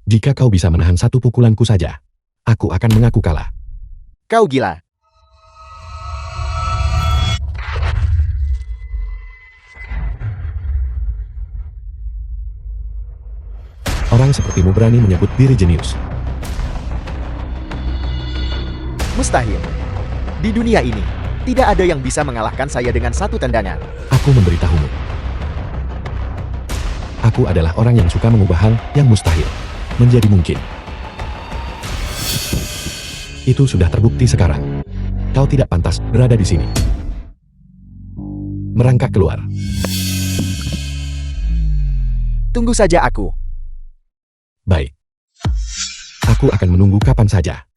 Jika kau bisa menahan satu pukulanku saja, aku akan mengaku kalah. Kau gila. Orang sepertimu berani menyebut diri jenius. Mustahil. Di dunia ini, tidak ada yang bisa mengalahkan saya dengan satu tendangan. Aku memberitahumu. Aku adalah orang yang suka mengubah hal yang mustahil menjadi mungkin. Itu sudah terbukti sekarang. Kau tidak pantas berada di sini. Merangkak keluar. Tunggu saja aku. Baik. Aku akan menunggu kapan saja.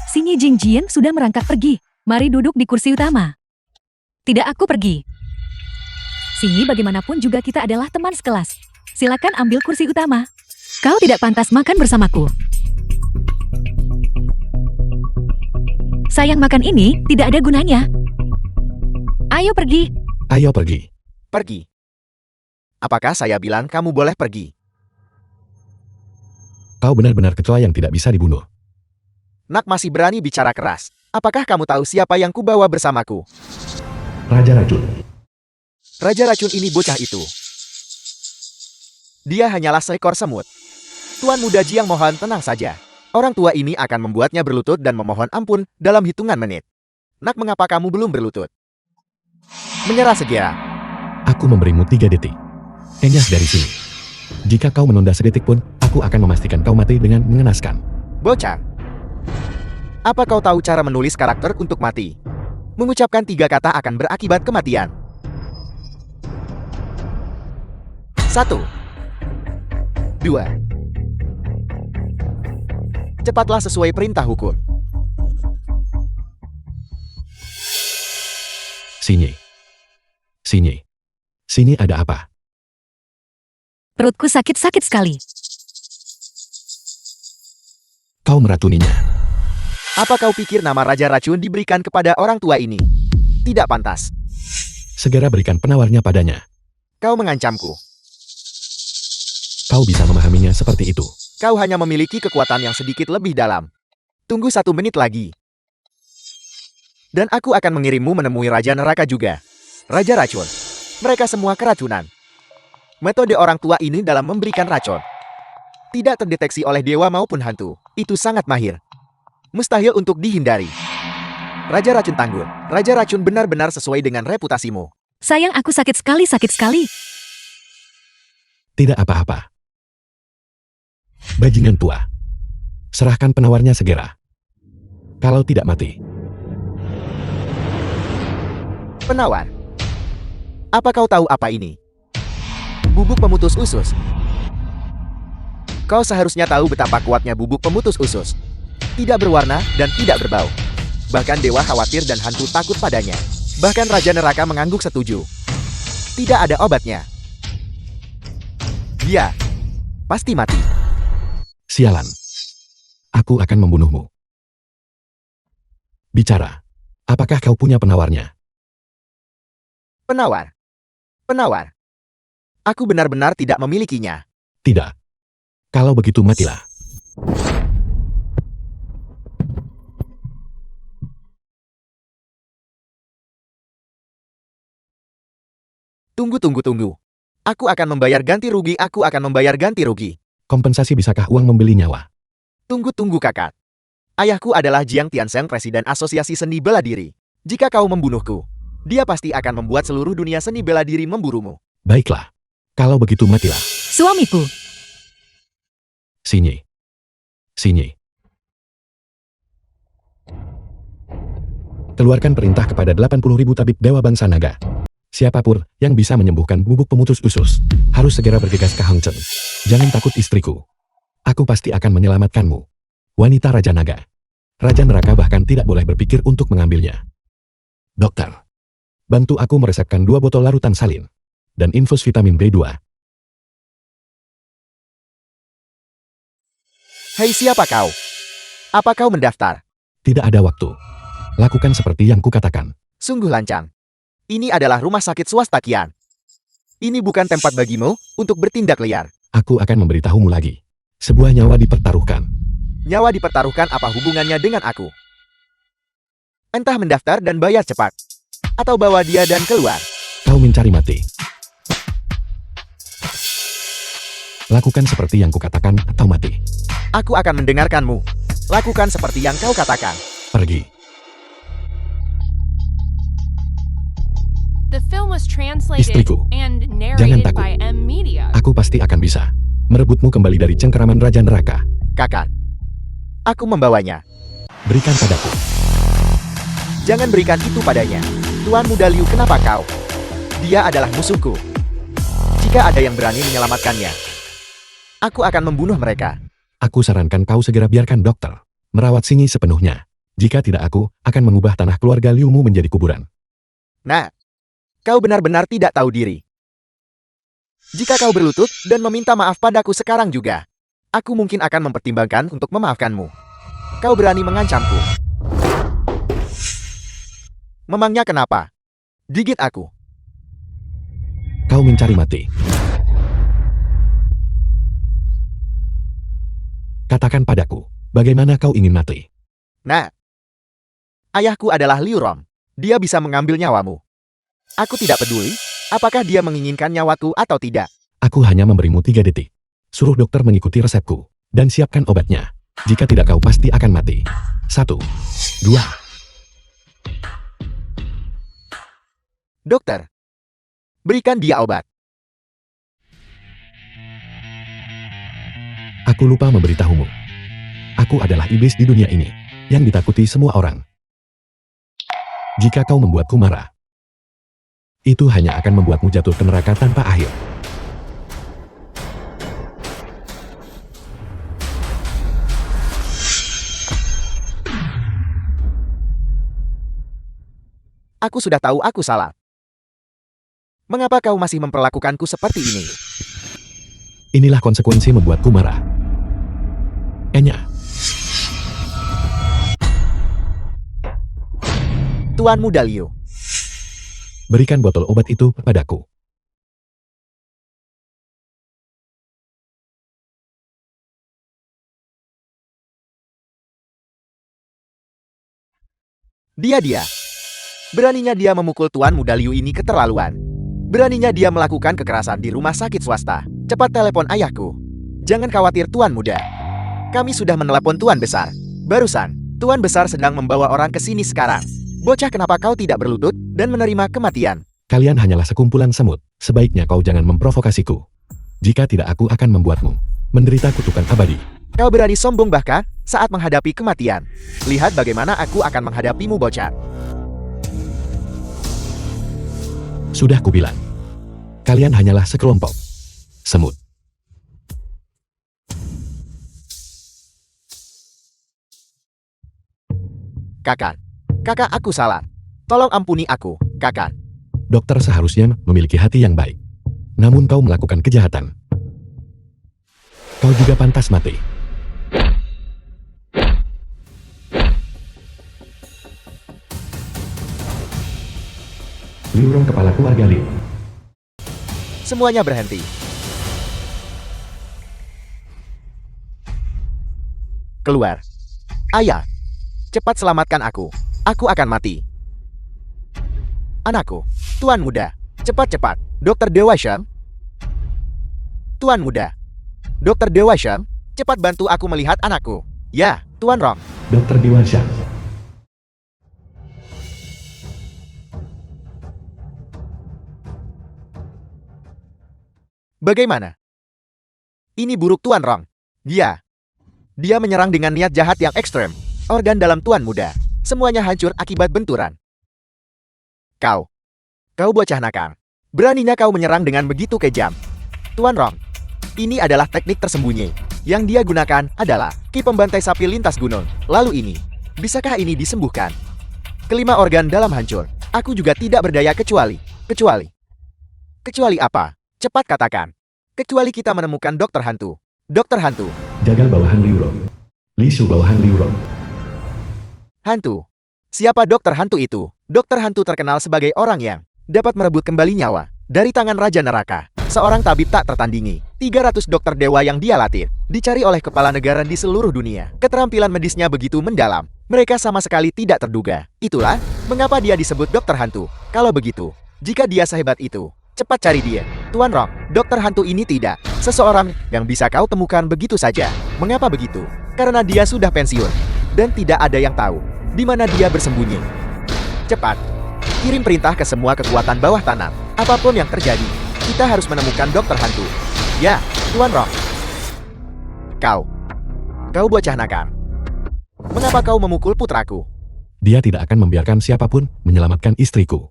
Sinyi Jingjian sudah merangkak pergi. Mari duduk di kursi utama. Tidak, aku pergi. Sinyi, bagaimanapun juga kita adalah teman sekelas. Silakan ambil kursi utama. Kau tidak pantas makan bersamaku. Sayang, makan ini tidak ada gunanya. Ayo pergi. Ayo pergi. Pergi. Apakah saya bilang kamu boleh pergi? Kau benar-benar kecoa yang tidak bisa dibunuh. Nak masih berani bicara keras. Apakah kamu tahu siapa yang kubawa bersamaku? Raja Racun. Raja Racun ini bocah itu. Dia hanyalah seekor semut. Tuan Muda Jiang, mohon tenang saja. Orang tua ini akan membuatnya berlutut dan memohon ampun dalam hitungan menit. Nak, mengapa kamu belum berlutut? Menyerah segera. Aku memberimu 3 detik. Enyas dari sini. Jika kau menunda sedetik pun, aku akan memastikan kau mati dengan mengenaskan. Bocah. Apa kau tahu cara menulis karakter untuk mati? Mengucapkan 3 kata akan berakibat kematian. 1, 2. Cepatlah sesuai perintah hukum. Sinyi. Sinyi. Sini ada apa? Perutku sakit-sakit sekali. Kau meracuninya. Apa kau pikir nama Raja Racun diberikan kepada orang tua ini? Tidak pantas. Segera berikan penawarnya padanya. Kau mengancamku. Kau bisa memahaminya seperti itu. Kau hanya memiliki kekuatan yang sedikit lebih dalam. Tunggu 1 menit lagi. Dan aku akan mengirimmu menemui Raja Neraka juga. Raja Racun. Mereka semua keracunan. Metode orang tua ini dalam memberikan racun tidak terdeteksi oleh dewa maupun hantu. Itu sangat mahir. Mustahil untuk dihindari. Raja Racun tangguh. Raja Racun benar-benar sesuai dengan reputasimu. Sayang, aku sakit sekali, sakit sekali. Tidak apa-apa. Bajingan tua. Serahkan penawarnya segera. Kalau tidak mati. Penawar. Apa kau tahu apa ini? Bubuk pemutus usus. Kau seharusnya tahu betapa kuatnya bubuk pemutus usus. Tidak berwarna dan tidak berbau. Bahkan dewa khawatir dan hantu takut padanya. Bahkan Raja Neraka mengangguk setuju. Tidak ada obatnya. Dia pasti mati. Sialan. Aku akan membunuhmu. Bicara. Apakah kau punya penawarnya? Penawar. Penawar. Aku benar-benar tidak memilikinya. Tidak. Kalau begitu matilah. Tunggu. Aku akan membayar ganti rugi, aku akan membayar ganti rugi. Kompensasi bisakah uang membeli nyawa? Tunggu kakak. Ayahku adalah Jiang Tiansheng, Presiden Asosiasi Seni Bela Diri. Jika kau membunuhku, dia pasti akan membuat seluruh dunia seni bela diri memburumu. Baiklah. Kalau begitu matilah. Suamiku. Sinyi. Sinyi. Keluarkan perintah kepada 80.000 tabib Dewa Bangsa Naga. Siapapun yang bisa menyembuhkan bubuk pemutus usus, harus segera bergegas ke Hangzhou. Jangan takut istriku. Aku pasti akan menyelamatkanmu. Wanita Raja Naga. Raja Neraka bahkan tidak boleh berpikir untuk mengambilnya. Dokter, bantu aku meresepkan 2 botol larutan salin dan infus vitamin B2. Hei, siapa kau? Apa kau mendaftar? Tidak ada waktu. Lakukan seperti yang kukatakan. Sungguh lancang. Ini adalah rumah sakit swasta Kian. Ini bukan tempat bagimu untuk bertindak liar. Aku akan memberitahumu lagi. Sebuah nyawa dipertaruhkan. Nyawa dipertaruhkan apa hubungannya dengan aku? Entah mendaftar dan bayar cepat, atau bawa dia dan keluar. Kau mencari mati. Lakukan seperti yang kukatakan atau mati. Aku akan mendengarkanmu. Lakukan seperti yang kau katakan. Pergi. The film was translated Istriku, and jangan narrated takut. by M Media. Aku pasti akan bisa merebutmu kembali dari cengkeraman Raja Neraka. Kakak, aku membawanya. Berikan padaku. Jangan berikan itu padanya. Tuan Muda Liu, kenapa kau? Dia adalah musuhku. Jika ada yang berani menyelamatkannya, aku akan membunuh mereka. Aku sarankan kau segera biarkan dokter merawat Sinyi sepenuhnya. Jika tidak, aku akan mengubah tanah keluarga Liumu menjadi kuburan. Nah, kau benar-benar tidak tahu diri. Jika kau berlutut dan meminta maaf padaku sekarang juga, aku mungkin akan mempertimbangkan untuk memaafkanmu. Kau berani mengancamku. Memangnya kenapa? Gigit aku. Kau mencari mati. Katakan padaku, bagaimana kau ingin mati? Nah, ayahku adalah Liu Rom. Dia bisa mengambil nyawamu. Aku tidak peduli apakah dia menginginkan nyawaku atau tidak. Aku hanya memberimu 3 detik. Suruh dokter mengikuti resepku dan siapkan obatnya. Jika tidak, kau pasti akan mati. 1, 2. Dokter, berikan dia obat. Aku lupa memberitahumu. Aku adalah iblis di dunia ini yang ditakuti semua orang. Jika kau membuatku marah, itu hanya akan membuatmu jatuh ke neraka tanpa akhir. Aku sudah tahu aku salah. Mengapa kau masih memperlakukanku seperti ini? Inilah konsekuensi membuatku marah. Enya, Tuan Muda Liu, berikan botol obat itu padaku. dia. Beraninya dia memukul Tuan Muda Liu, ini keterlaluan. Beraninya dia melakukan kekerasan di rumah sakit swasta. Cepat telepon ayahku. Jangan khawatir Tuan Muda. Kami sudah menelepon Tuan Besar. Barusan, Tuan Besar sedang membawa orang ke sini sekarang. Bocah, kenapa kau tidak berlutut dan menerima kematian? Kalian hanyalah sekumpulan semut. Sebaiknya kau jangan memprovokasiku. Jika tidak, aku akan membuatmu menderita kutukan abadi. Kau berani sombong bahkan saat menghadapi kematian. Lihat bagaimana aku akan menghadapimu, bocah. Sudah kubilang. Kalian hanyalah sekelompok semut. Kakak, aku salah. Tolong ampuni aku, kakak. Dokter seharusnya memiliki hati yang baik. Namun kau melakukan kejahatan. Kau juga pantas mati. Liu Rom, kepala keluarga Liu. Semuanya berhenti. Keluar. Ayah, cepat selamatkan aku. Aku akan mati. Anakku, Tuan Muda, cepat-cepat. Dokter Dewa Sheng, Tuan muda. Dokter Dewasha, cepat bantu aku melihat anakku. Ya, Tuan Rong. Dokter Dewasha. Bagaimana? Ini buruk Tuan Rong. Dia menyerang dengan niat jahat yang ekstrem. Organ dalam Tuan muda. Semuanya hancur akibat benturan. Kau bocah nakal. Beraninya kau menyerang dengan begitu kejam. Tuan Rong, ini adalah teknik tersembunyi. Yang dia gunakan adalah ki pembantai sapi lintas gunung. Lalu ini, bisakah ini disembuhkan? Kelima organ dalam hancur. Aku juga tidak berdaya kecuali apa? Cepat katakan. Kecuali kita menemukan dokter hantu. Dokter hantu. Jagal bawahan Liurong. Lisu bawahan Liurong. Hantu. Siapa dokter hantu itu? Dokter hantu terkenal sebagai orang yang dapat merebut kembali nyawa dari tangan Raja Neraka. Seorang tabib tak tertandingi. 300 dokter dewa yang dia latih dicari oleh kepala negara di seluruh dunia. Keterampilan medisnya begitu mendalam. Mereka sama sekali tidak terduga. Itulah mengapa dia disebut dokter hantu. Kalau begitu, jika dia sehebat itu, cepat cari dia. Tuan Rong, dokter hantu ini tidak seseorang yang bisa kau temukan begitu saja. Mengapa begitu? Karena dia sudah pensiun dan tidak ada yang tahu di mana dia bersembunyi. Cepat, kirim perintah ke semua kekuatan bawah tanah. Apapun yang terjadi, kita harus menemukan dokter hantu. Ya, Tuan Rong. Kau bocah nakal. Mengapa kau memukul putraku? Dia tidak akan membiarkan siapapun menyelamatkan istriku.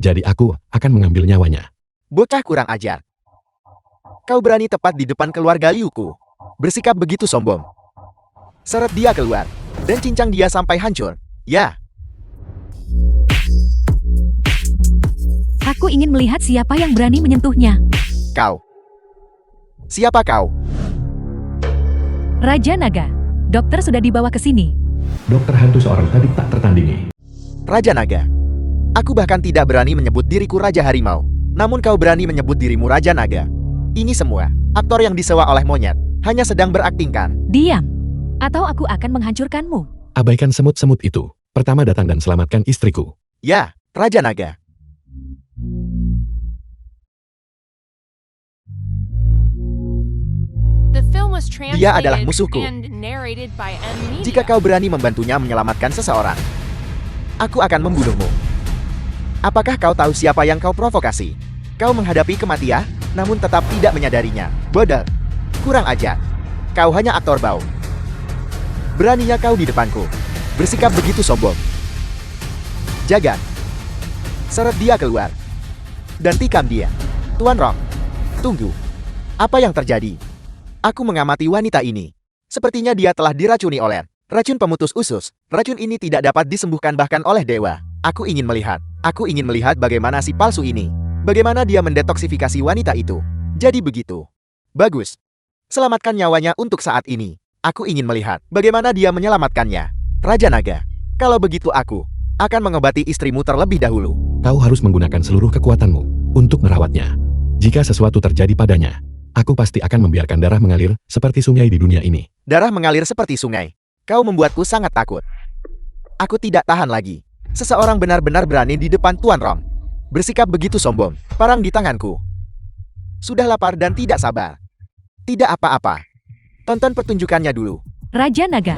Jadi aku akan mengambil nyawanya. Bocah kurang ajar. Kau berani tepat di depan keluarga Liuku. Bersikap begitu sombong. Seret dia keluar dan cincang dia sampai hancur. Ya. Aku ingin melihat siapa yang berani menyentuhnya. Kau. Siapa kau? Raja Naga. Dokter sudah dibawa ke sini. Dokter hantu seorang tabib tak tertandingi. Raja Naga. Aku bahkan tidak berani menyebut diriku Raja Harimau. Namun kau berani menyebut dirimu Raja Naga. Ini semua aktor yang disewa oleh monyet. Hanya sedang beraktingkan. Diam. Atau aku akan menghancurkanmu. Abaikan semut-semut itu. Pertama datang dan selamatkan istriku. Ya, Raja Naga. The film was Dia adalah translated musuhku. and narrated by M Media. Jika kau berani membantunya menyelamatkan seseorang, aku akan membunuhmu. Apakah kau tahu siapa yang kau provokasi? Kau menghadapi kematian, namun tetap tidak menyadarinya. Bodoh. Kurang ajar. Kau hanya aktor bau. Beraninya kau di depanku. Bersikap begitu sombong. Jaga. Seret dia keluar. Dan tikam dia. Tuan Rong. Tunggu. Apa yang terjadi? Aku mengamati wanita ini. Sepertinya dia telah diracuni oleh racun pemutus usus. Racun ini tidak dapat disembuhkan bahkan oleh dewa. Aku ingin melihat bagaimana si palsu ini. Bagaimana dia mendetoksifikasi wanita itu. Jadi begitu. Bagus. Selamatkan nyawanya untuk saat ini. Aku ingin melihat bagaimana dia menyelamatkannya. Raja Naga. Kalau begitu aku akan mengobati istrimu terlebih dahulu. Kau harus menggunakan seluruh kekuatanmu untuk merawatnya. Jika sesuatu terjadi padanya, aku pasti akan membiarkan darah mengalir seperti sungai di dunia ini. Darah mengalir seperti sungai. Kau membuatku sangat takut. Aku tidak tahan lagi. Seseorang benar-benar berani di depan Tuan Rong. Bersikap begitu sombong. Parang di tanganku. Sudah lapar dan tidak sabar. Tidak apa-apa. Tonton pertunjukannya dulu. Raja Naga.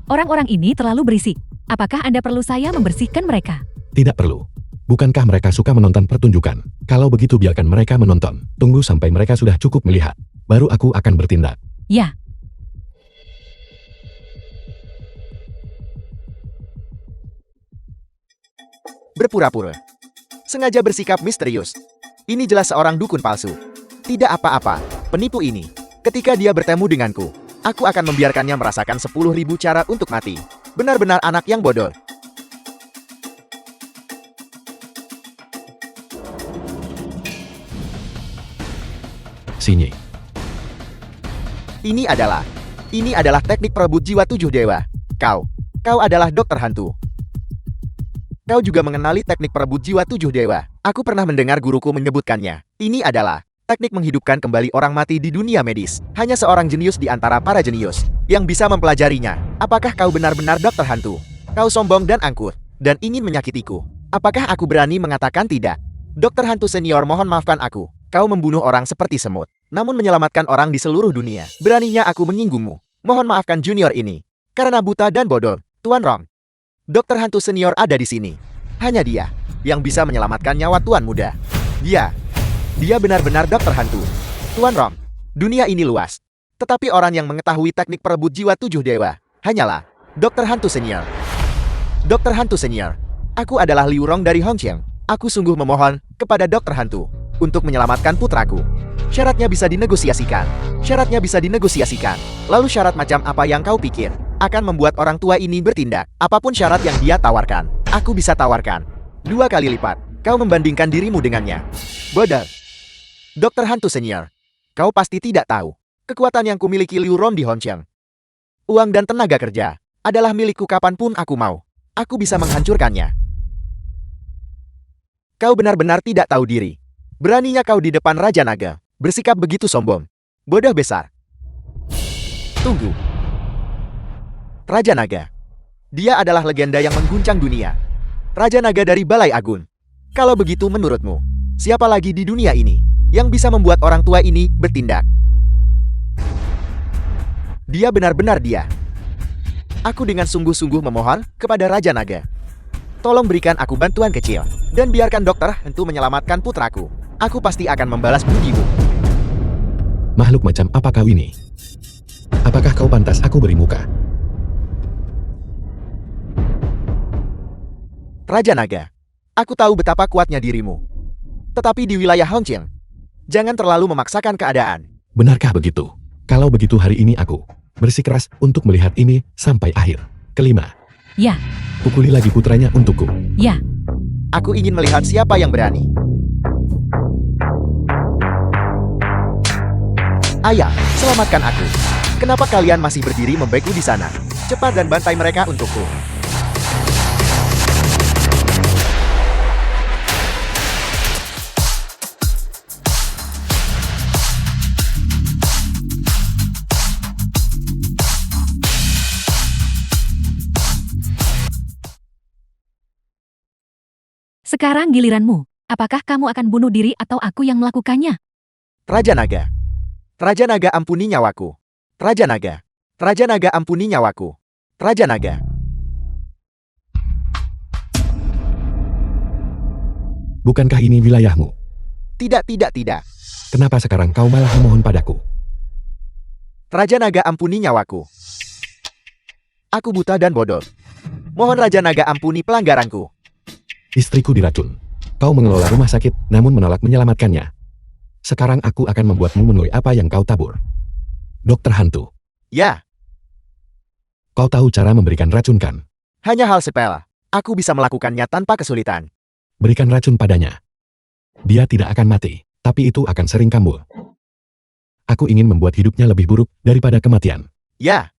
Orang-orang ini terlalu berisik. Apakah Anda perlu saya membersihkan mereka? Tidak perlu. Bukankah mereka suka menonton pertunjukan? Kalau begitu biarkan mereka menonton. Tunggu sampai mereka sudah cukup melihat. Baru aku akan bertindak. Ya. Berpura-pura. Sengaja bersikap misterius. Ini jelas seorang dukun palsu. Tidak apa-apa. Penipu ini. Ketika dia bertemu denganku, aku akan membiarkannya merasakan 10.000 cara untuk mati. Benar-benar anak yang bodoh. Sinyi. Ini adalah teknik perebut jiwa 7 dewa. Kau adalah dokter hantu. Kau juga mengenali teknik perebut jiwa 7 dewa. Aku pernah mendengar guruku menyebutkannya. Ini adalah teknik menghidupkan kembali orang mati di dunia medis. Hanya seorang jenius di antara para jenius yang bisa mempelajarinya. Apakah kau benar-benar dokter hantu? Kau sombong dan angkuh, dan ingin menyakitiku. Apakah aku berani mengatakan tidak? Dokter hantu senior, mohon maafkan aku. Kau membunuh orang seperti semut. namun menyelamatkan orang di seluruh dunia. Beraninya aku menyinggungmu. Mohon maafkan junior ini. Karena buta dan bodoh, Tuan Rom. Dokter hantu senior ada di sini. Hanya dia yang bisa menyelamatkan nyawa Tuan muda. Dia benar-benar dokter hantu. Tuan Rom, dunia ini luas. Tetapi orang yang mengetahui teknik perebut jiwa 7 dewa hanyalah dokter hantu senior. Dokter hantu senior, aku adalah Liu Rong dari Hongqiang. Aku sungguh memohon kepada dokter hantu untuk menyelamatkan putraku. Syaratnya bisa dinegosiasikan. Syaratnya bisa dinegosiasikan. Lalu syarat macam apa yang kau pikir akan membuat orang tua ini bertindak? Apapun syarat yang dia tawarkan, aku bisa tawarkan 2 kali lipat. Kau membandingkan dirimu dengannya. Bodoh. Dokter hantu senior, kau pasti tidak tahu kekuatan yang kumiliki Liu Ron di Hongqiang. Uang dan tenaga kerja adalah milikku kapanpun aku mau. Aku bisa menghancurkannya. Kau benar-benar tidak tahu diri. Beraninya kau di depan Raja Naga bersikap begitu sombong. Bodoh besar. Tunggu. Raja Naga. Dia adalah legenda yang mengguncang dunia. Raja Naga dari Balai Agung. Kalau begitu menurutmu, siapa lagi di dunia ini yang bisa membuat orang tua ini bertindak? Dia benar-benar dia. Aku dengan sungguh-sungguh memohon kepada Raja Naga. Tolong berikan aku bantuan kecil, dan biarkan dokter hantu menyelamatkan putraku. Aku pasti akan membalas budimu. Makhluk macam apa kau ini? Apakah kau pantas aku beri muka? Raja Naga, aku tahu betapa kuatnya dirimu. Tetapi di wilayah Hongqiang, jangan terlalu memaksakan keadaan. Benarkah begitu? Kalau begitu hari ini aku bersikeras untuk melihat ini sampai akhir. Kelima, Ya, pukuli lagi putranya untukku. ya. Aku ingin melihat siapa yang berani. Ayah, selamatkan aku. Kenapa kalian masih berdiri membeku di sana? Cepat dan bantai mereka untukku. Sekarang giliranmu. Apakah kamu akan bunuh diri atau aku yang melakukannya? Raja Naga. Raja Naga ampuni nyawaku. Raja Naga. Raja Naga ampuni nyawaku. Raja Naga. Bukankah ini wilayahmu? Tidak. Kenapa sekarang kau malah memohon padaku? Raja Naga ampuni nyawaku. Aku buta dan bodoh. Mohon Raja Naga ampuni pelanggaranku. Istriku diracun. Kau mengelola rumah sakit, namun menolak menyelamatkannya. Sekarang aku akan membuatmu menuai apa yang kau tabur. Dokter hantu, Ya, kau tahu cara memberikan racun kan? hanya hal sepele. Aku bisa melakukannya tanpa kesulitan. Berikan racun padanya. Dia tidak akan mati, tapi itu akan sering kambuh. Aku ingin membuat hidupnya lebih buruk daripada kematian. Ya.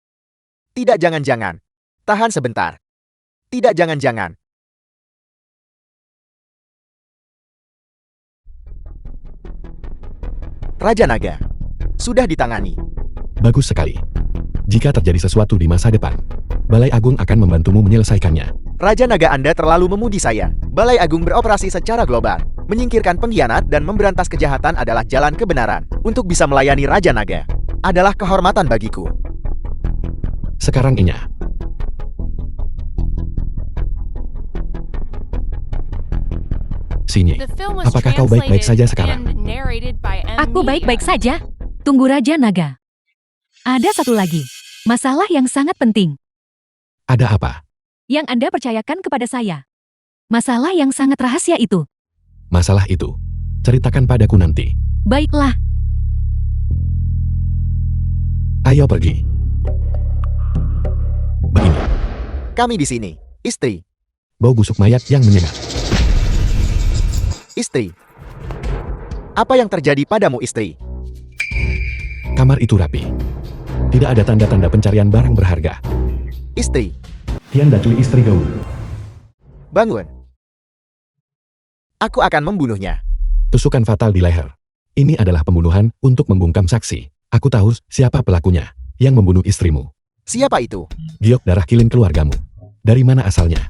Tidak, jangan-jangan. Tahan sebentar. Tidak, jangan-jangan. Raja Naga. Sudah ditangani. Bagus sekali. Jika terjadi sesuatu di masa depan, Balai Agung akan membantumu menyelesaikannya. Raja Naga Anda terlalu memuji saya. Balai Agung beroperasi secara global. Menyingkirkan pengkhianat dan memberantas kejahatan adalah jalan kebenaran. Untuk bisa melayani Raja Naga adalah kehormatan bagiku. Sekarang Inya. Sini. The film was Apakah kau baik-baik translated saja sekarang? and narrated by M. Aku Media. baik-baik saja. Tunggu Raja Naga. Ada satu lagi. Masalah yang sangat penting. Ada apa? Yang Anda percayakan kepada saya. Masalah yang sangat rahasia itu. Masalah itu. Ceritakan padaku nanti. Baiklah. Ayo pergi. Begini, Kami di sini. Istri. bau busuk mayat yang menyengat. Istri. Apa yang terjadi padamu, istri? Kamar itu rapi. Tidak ada tanda-tanda pencarian barang berharga. Istri. Tian Dacui istri gaul. Bangun. Aku akan membunuhnya. Tusukan fatal di leher. Ini adalah pembunuhan untuk membungkam saksi. Aku tahu siapa pelakunya yang membunuh istrimu. Siapa itu? Giok darah kilin keluargamu. Dari mana asalnya?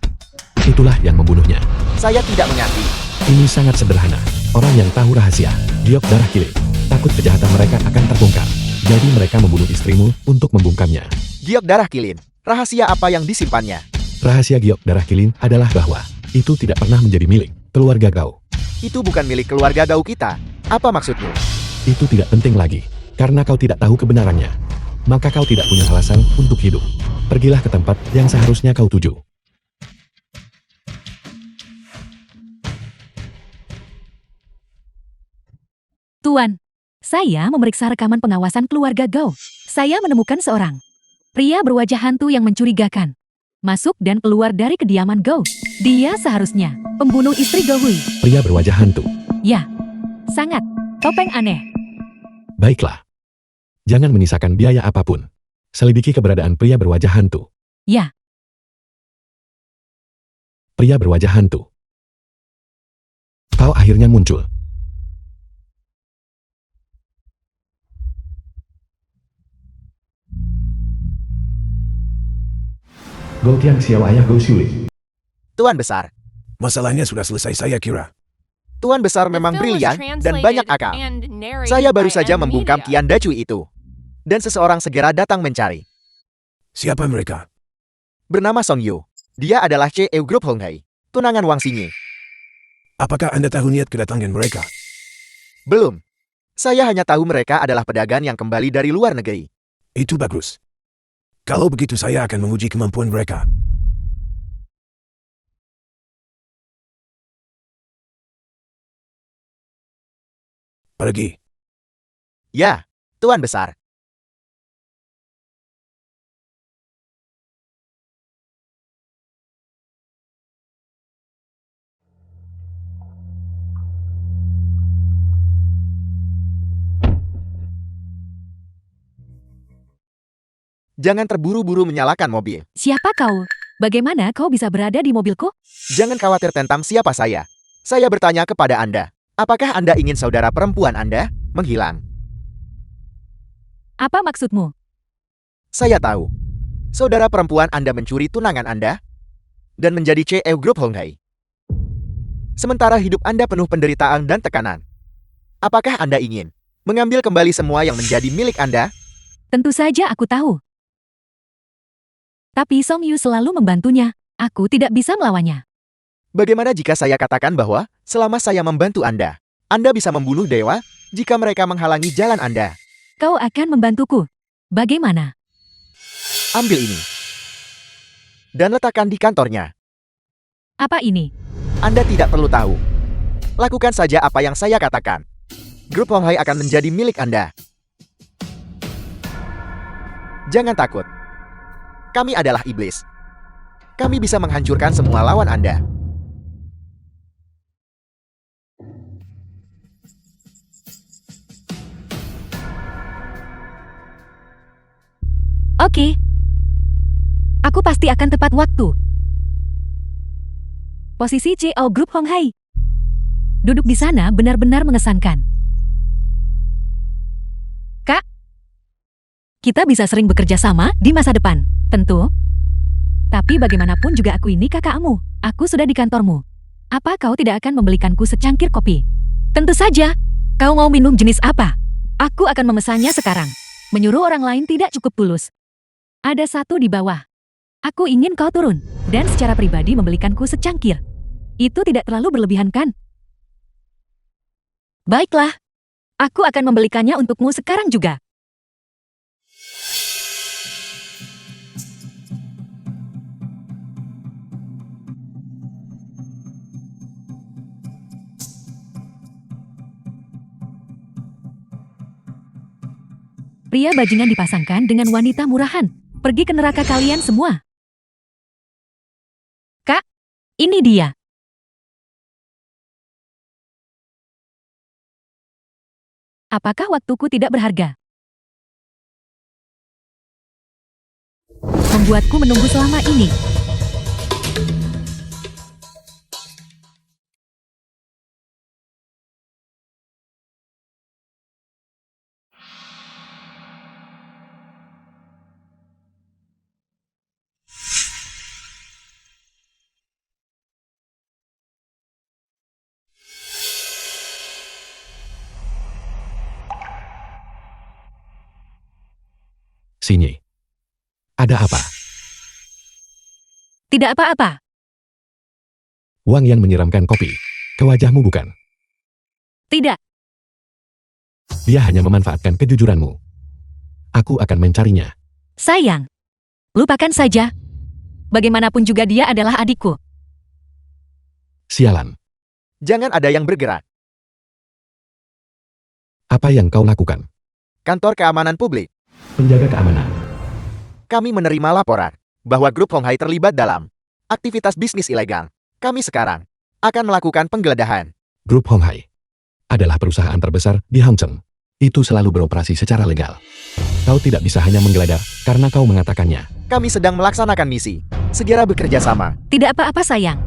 Itulah yang membunuhnya. Saya tidak mengerti. Ini sangat sederhana. Orang yang tahu rahasia. Giok darah kilin. Takut kejahatan mereka akan terbongkar. Jadi mereka membunuh istrimu untuk membungkamnya. Giok darah kilin. Rahasia apa yang disimpannya? Rahasia giok darah kilin adalah bahwa itu tidak pernah menjadi milik keluarga Gao. Itu bukan milik keluarga Gao kita. Apa maksudmu? Itu tidak penting lagi, karena kau tidak tahu kebenarannya. Maka kau tidak punya alasan untuk hidup. Pergilah ke tempat yang seharusnya kau tuju. Tuan, saya memeriksa rekaman pengawasan keluarga Gao. Saya menemukan seorang pria berwajah hantu yang mencurigakan. Masuk dan keluar dari kediaman Gao. Dia seharusnya pembunuh istri Gao Hui. Pria berwajah hantu. Ya, sangat. Topeng aneh. Baiklah. Jangan menyisakan biaya apapun. Selidiki keberadaan pria berwajah hantu. Ya, Pria berwajah hantu. Kau akhirnya muncul. Gou Tiang Xiao ayah Gou Xiuli. Tuan Besar. Masalahnya sudah selesai saya kira. Tuan Besar The memang film was brilian dan translated banyak akal. and narrated Saya baru by saja N membungkam Media. Qian Dacui itu. Dan seseorang segera datang mencari. Siapa mereka? Bernama Song Yu. Dia adalah CEO Group Hong Hei. Tunangan Wang Xinyi. Apakah Anda tahu niat kedatangan mereka? Belum. Saya hanya tahu mereka adalah pedagang yang kembali dari luar negeri. Itu bagus. Kalau begitu saya akan menguji kemampuan mereka. Pergi. Ya, Tuan Besar. Jangan terburu-buru menyalakan mobil. siapa kau? Bagaimana kau bisa berada di mobilku? Jangan khawatir tentang siapa saya. Saya bertanya kepada Anda. Apakah Anda ingin saudara perempuan Anda menghilang? Apa maksudmu? Saya tahu. Saudara perempuan Anda mencuri tunangan Anda dan menjadi CEO Group Hong Hei. Sementara hidup Anda penuh penderitaan dan tekanan. Apakah Anda ingin mengambil kembali semua yang menjadi milik Anda? Tentu saja aku tahu. Tapi Song Yu selalu membantunya. Aku tidak bisa melawannya. Bagaimana jika saya katakan bahwa selama saya membantu Anda bisa membunuh dewa jika mereka menghalangi jalan Anda? Kau akan membantuku. Bagaimana? Ambil ini. Dan letakkan di kantornya. Apa ini? Anda tidak perlu tahu. Lakukan saja apa yang saya katakan. Grup Hong Hai akan menjadi milik Anda. Jangan takut. Kami adalah iblis. Kami bisa menghancurkan semua lawan Anda. Oke. Aku pasti akan tepat waktu. Posisi CEO Group Hong Hai. Duduk di sana benar-benar mengesankan. Kak, kita bisa sering bekerja sama di masa depan, tentu. Tapi bagaimanapun juga aku ini kakakmu. Aku sudah di kantormu. Apa kau tidak akan membelikanku secangkir kopi? Tentu saja. Kau mau minum jenis apa? Aku akan memesannya sekarang. Menyuruh orang lain tidak cukup tulus. Ada satu di bawah. Aku ingin kau turun dan secara pribadi membelikanku secangkir. Itu tidak terlalu berlebihan kan? Baiklah. Aku akan membelikannya untukmu sekarang juga. Pria bajingan dipasangkan dengan wanita murahan. Pergi ke neraka kalian semua. Kak, ini dia. Apakah waktuku tidak berharga? Membuatku menunggu selama ini. Sinyi. Ada apa? Tidak apa-apa. Wang Yan menyiramkan kopi. Ke wajahmu bukan? Tidak. Dia hanya memanfaatkan kejujuranmu. Aku akan mencarinya. Sayang. Lupakan saja. Bagaimanapun juga dia adalah adikku. Sialan. Jangan ada yang bergerak. Apa yang kau lakukan? Kantor keamanan publik. Penjaga keamanan. Kami menerima laporan bahwa grup Honghai terlibat dalam aktivitas bisnis ilegal. Kami sekarang akan melakukan penggeledahan. Grup Honghai adalah perusahaan terbesar di Hangzhou. Itu selalu beroperasi secara legal. Kau tidak bisa hanya menggeledah karena kau mengatakannya. Kami sedang melaksanakan misi. Segera bekerja sama. Tidak apa-apa sayang.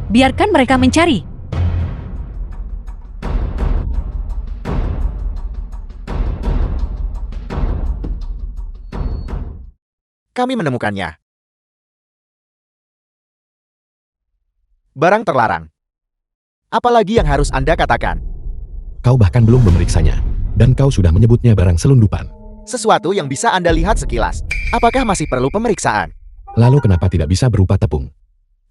Biarkan mereka mencari. Kami menemukannya. Barang terlarang. Apalagi yang harus Anda katakan? Kau bahkan belum memeriksanya. Dan kau sudah menyebutnya barang selundupan. Sesuatu yang bisa Anda lihat sekilas. Apakah masih perlu pemeriksaan? Lalu kenapa tidak bisa berupa tepung?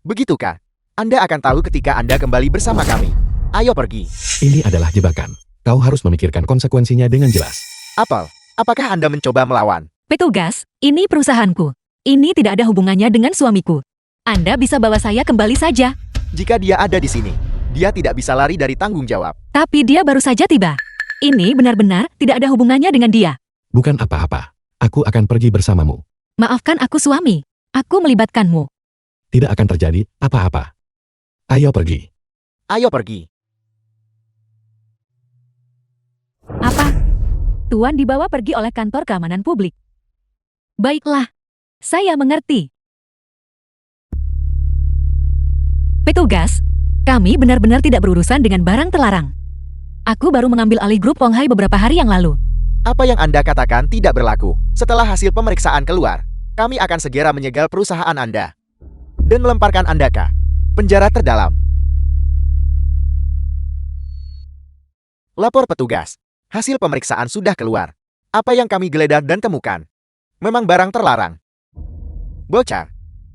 Begitukah? Anda akan tahu ketika Anda kembali bersama kami. Ayo pergi. Ini adalah jebakan. Kau harus memikirkan konsekuensinya dengan jelas. Apel, apakah Anda mencoba melawan? Petugas, ini perusahaanku. Ini tidak ada hubungannya dengan suamiku. Anda bisa bawa saya kembali saja. Jika dia ada di sini, dia tidak bisa lari dari tanggung jawab. Tapi dia baru saja tiba. Ini benar-benar tidak ada hubungannya dengan dia. Bukan apa-apa. Aku akan pergi bersamamu. Maafkan aku suami. Aku melibatkanmu. Tidak akan terjadi apa-apa. Ayo pergi. Ayo pergi. Apa? Tuan dibawa pergi oleh kantor keamanan publik. Baiklah. Saya mengerti. Petugas, kami benar-benar tidak berurusan dengan barang terlarang. Aku baru mengambil alih grup Honghai beberapa hari yang lalu. Apa yang Anda katakan tidak berlaku. Setelah hasil pemeriksaan keluar, kami akan segera menyegel perusahaan Anda dan melemparkan Anda ke penjara terdalam. Lapor petugas. Hasil pemeriksaan sudah keluar. Apa yang kami geledah dan temukan memang barang terlarang. Bocah,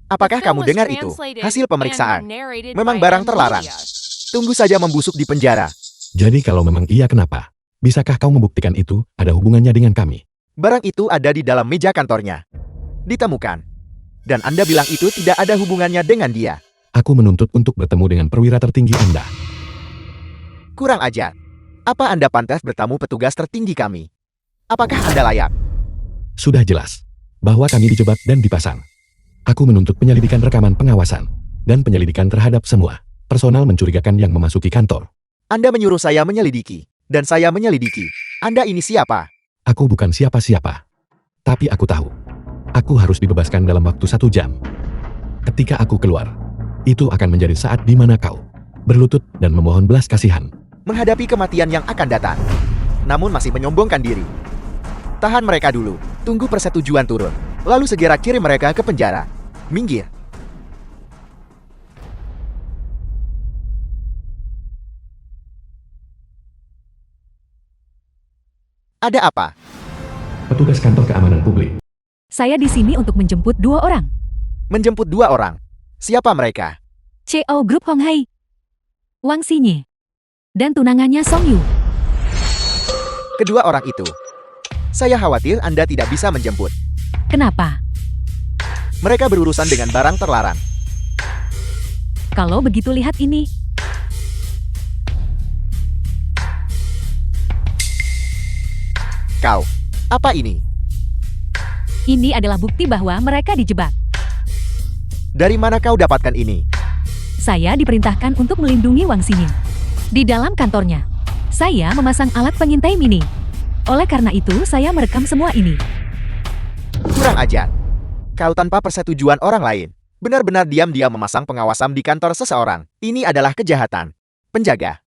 apakah The film kamu was dengar itu? translated Hasil pemeriksaan and narrated memang by barang M. terlarang. Lydia. Tunggu saja membusuk di penjara. Jadi kalau memang iya kenapa? Bisakah kau membuktikan itu ada hubungannya dengan kami? Barang itu ada di dalam meja kantornya. Ditemukan. Dan Anda bilang itu tidak ada hubungannya dengan dia. Aku menuntut untuk bertemu dengan perwira tertinggi Anda. Kurang ajar. Apa Anda pantas bertamu petugas tertinggi kami? Apakah Anda layak? Sudah jelas bahwa kami dijebak dan dipasang. Aku menuntut penyelidikan rekaman pengawasan dan penyelidikan terhadap semua personal mencurigakan yang memasuki kantor. Anda menyuruh saya menyelidiki, dan saya menyelidiki. Anda ini siapa? Aku bukan siapa-siapa. Tapi aku tahu. Aku harus dibebaskan dalam waktu 1 jam. Ketika aku keluar, itu akan menjadi saat di mana kau berlutut dan memohon belas kasihan. Menghadapi kematian yang akan datang. Namun masih menyombongkan diri. Tahan mereka dulu. Tunggu persetujuan turun. Lalu segera kirim mereka ke penjara. Minggir. Ada apa? Petugas kantor keamanan publik. Saya di sini untuk menjemput 2 orang. Menjemput 2 orang. Siapa mereka? CEO Grup Honghai, Wang Xinyi, dan tunangannya Song Yu. Kedua orang itu. Saya khawatir Anda tidak bisa menjemput. Kenapa? Mereka berurusan dengan barang terlarang. Kalau begitu lihat ini. Kau. Apa ini? Ini adalah bukti bahwa mereka dijebak. Dari mana kau dapatkan ini? Saya diperintahkan untuk melindungi Wang Xinyi. Di dalam kantornya, saya memasang alat pengintai mini. Oleh karena itu, saya merekam semua ini. Kurang ajar. Kau tanpa persetujuan orang lain. Benar-benar diam-diam memasang pengawasan di kantor seseorang. Ini adalah kejahatan. Penjaga.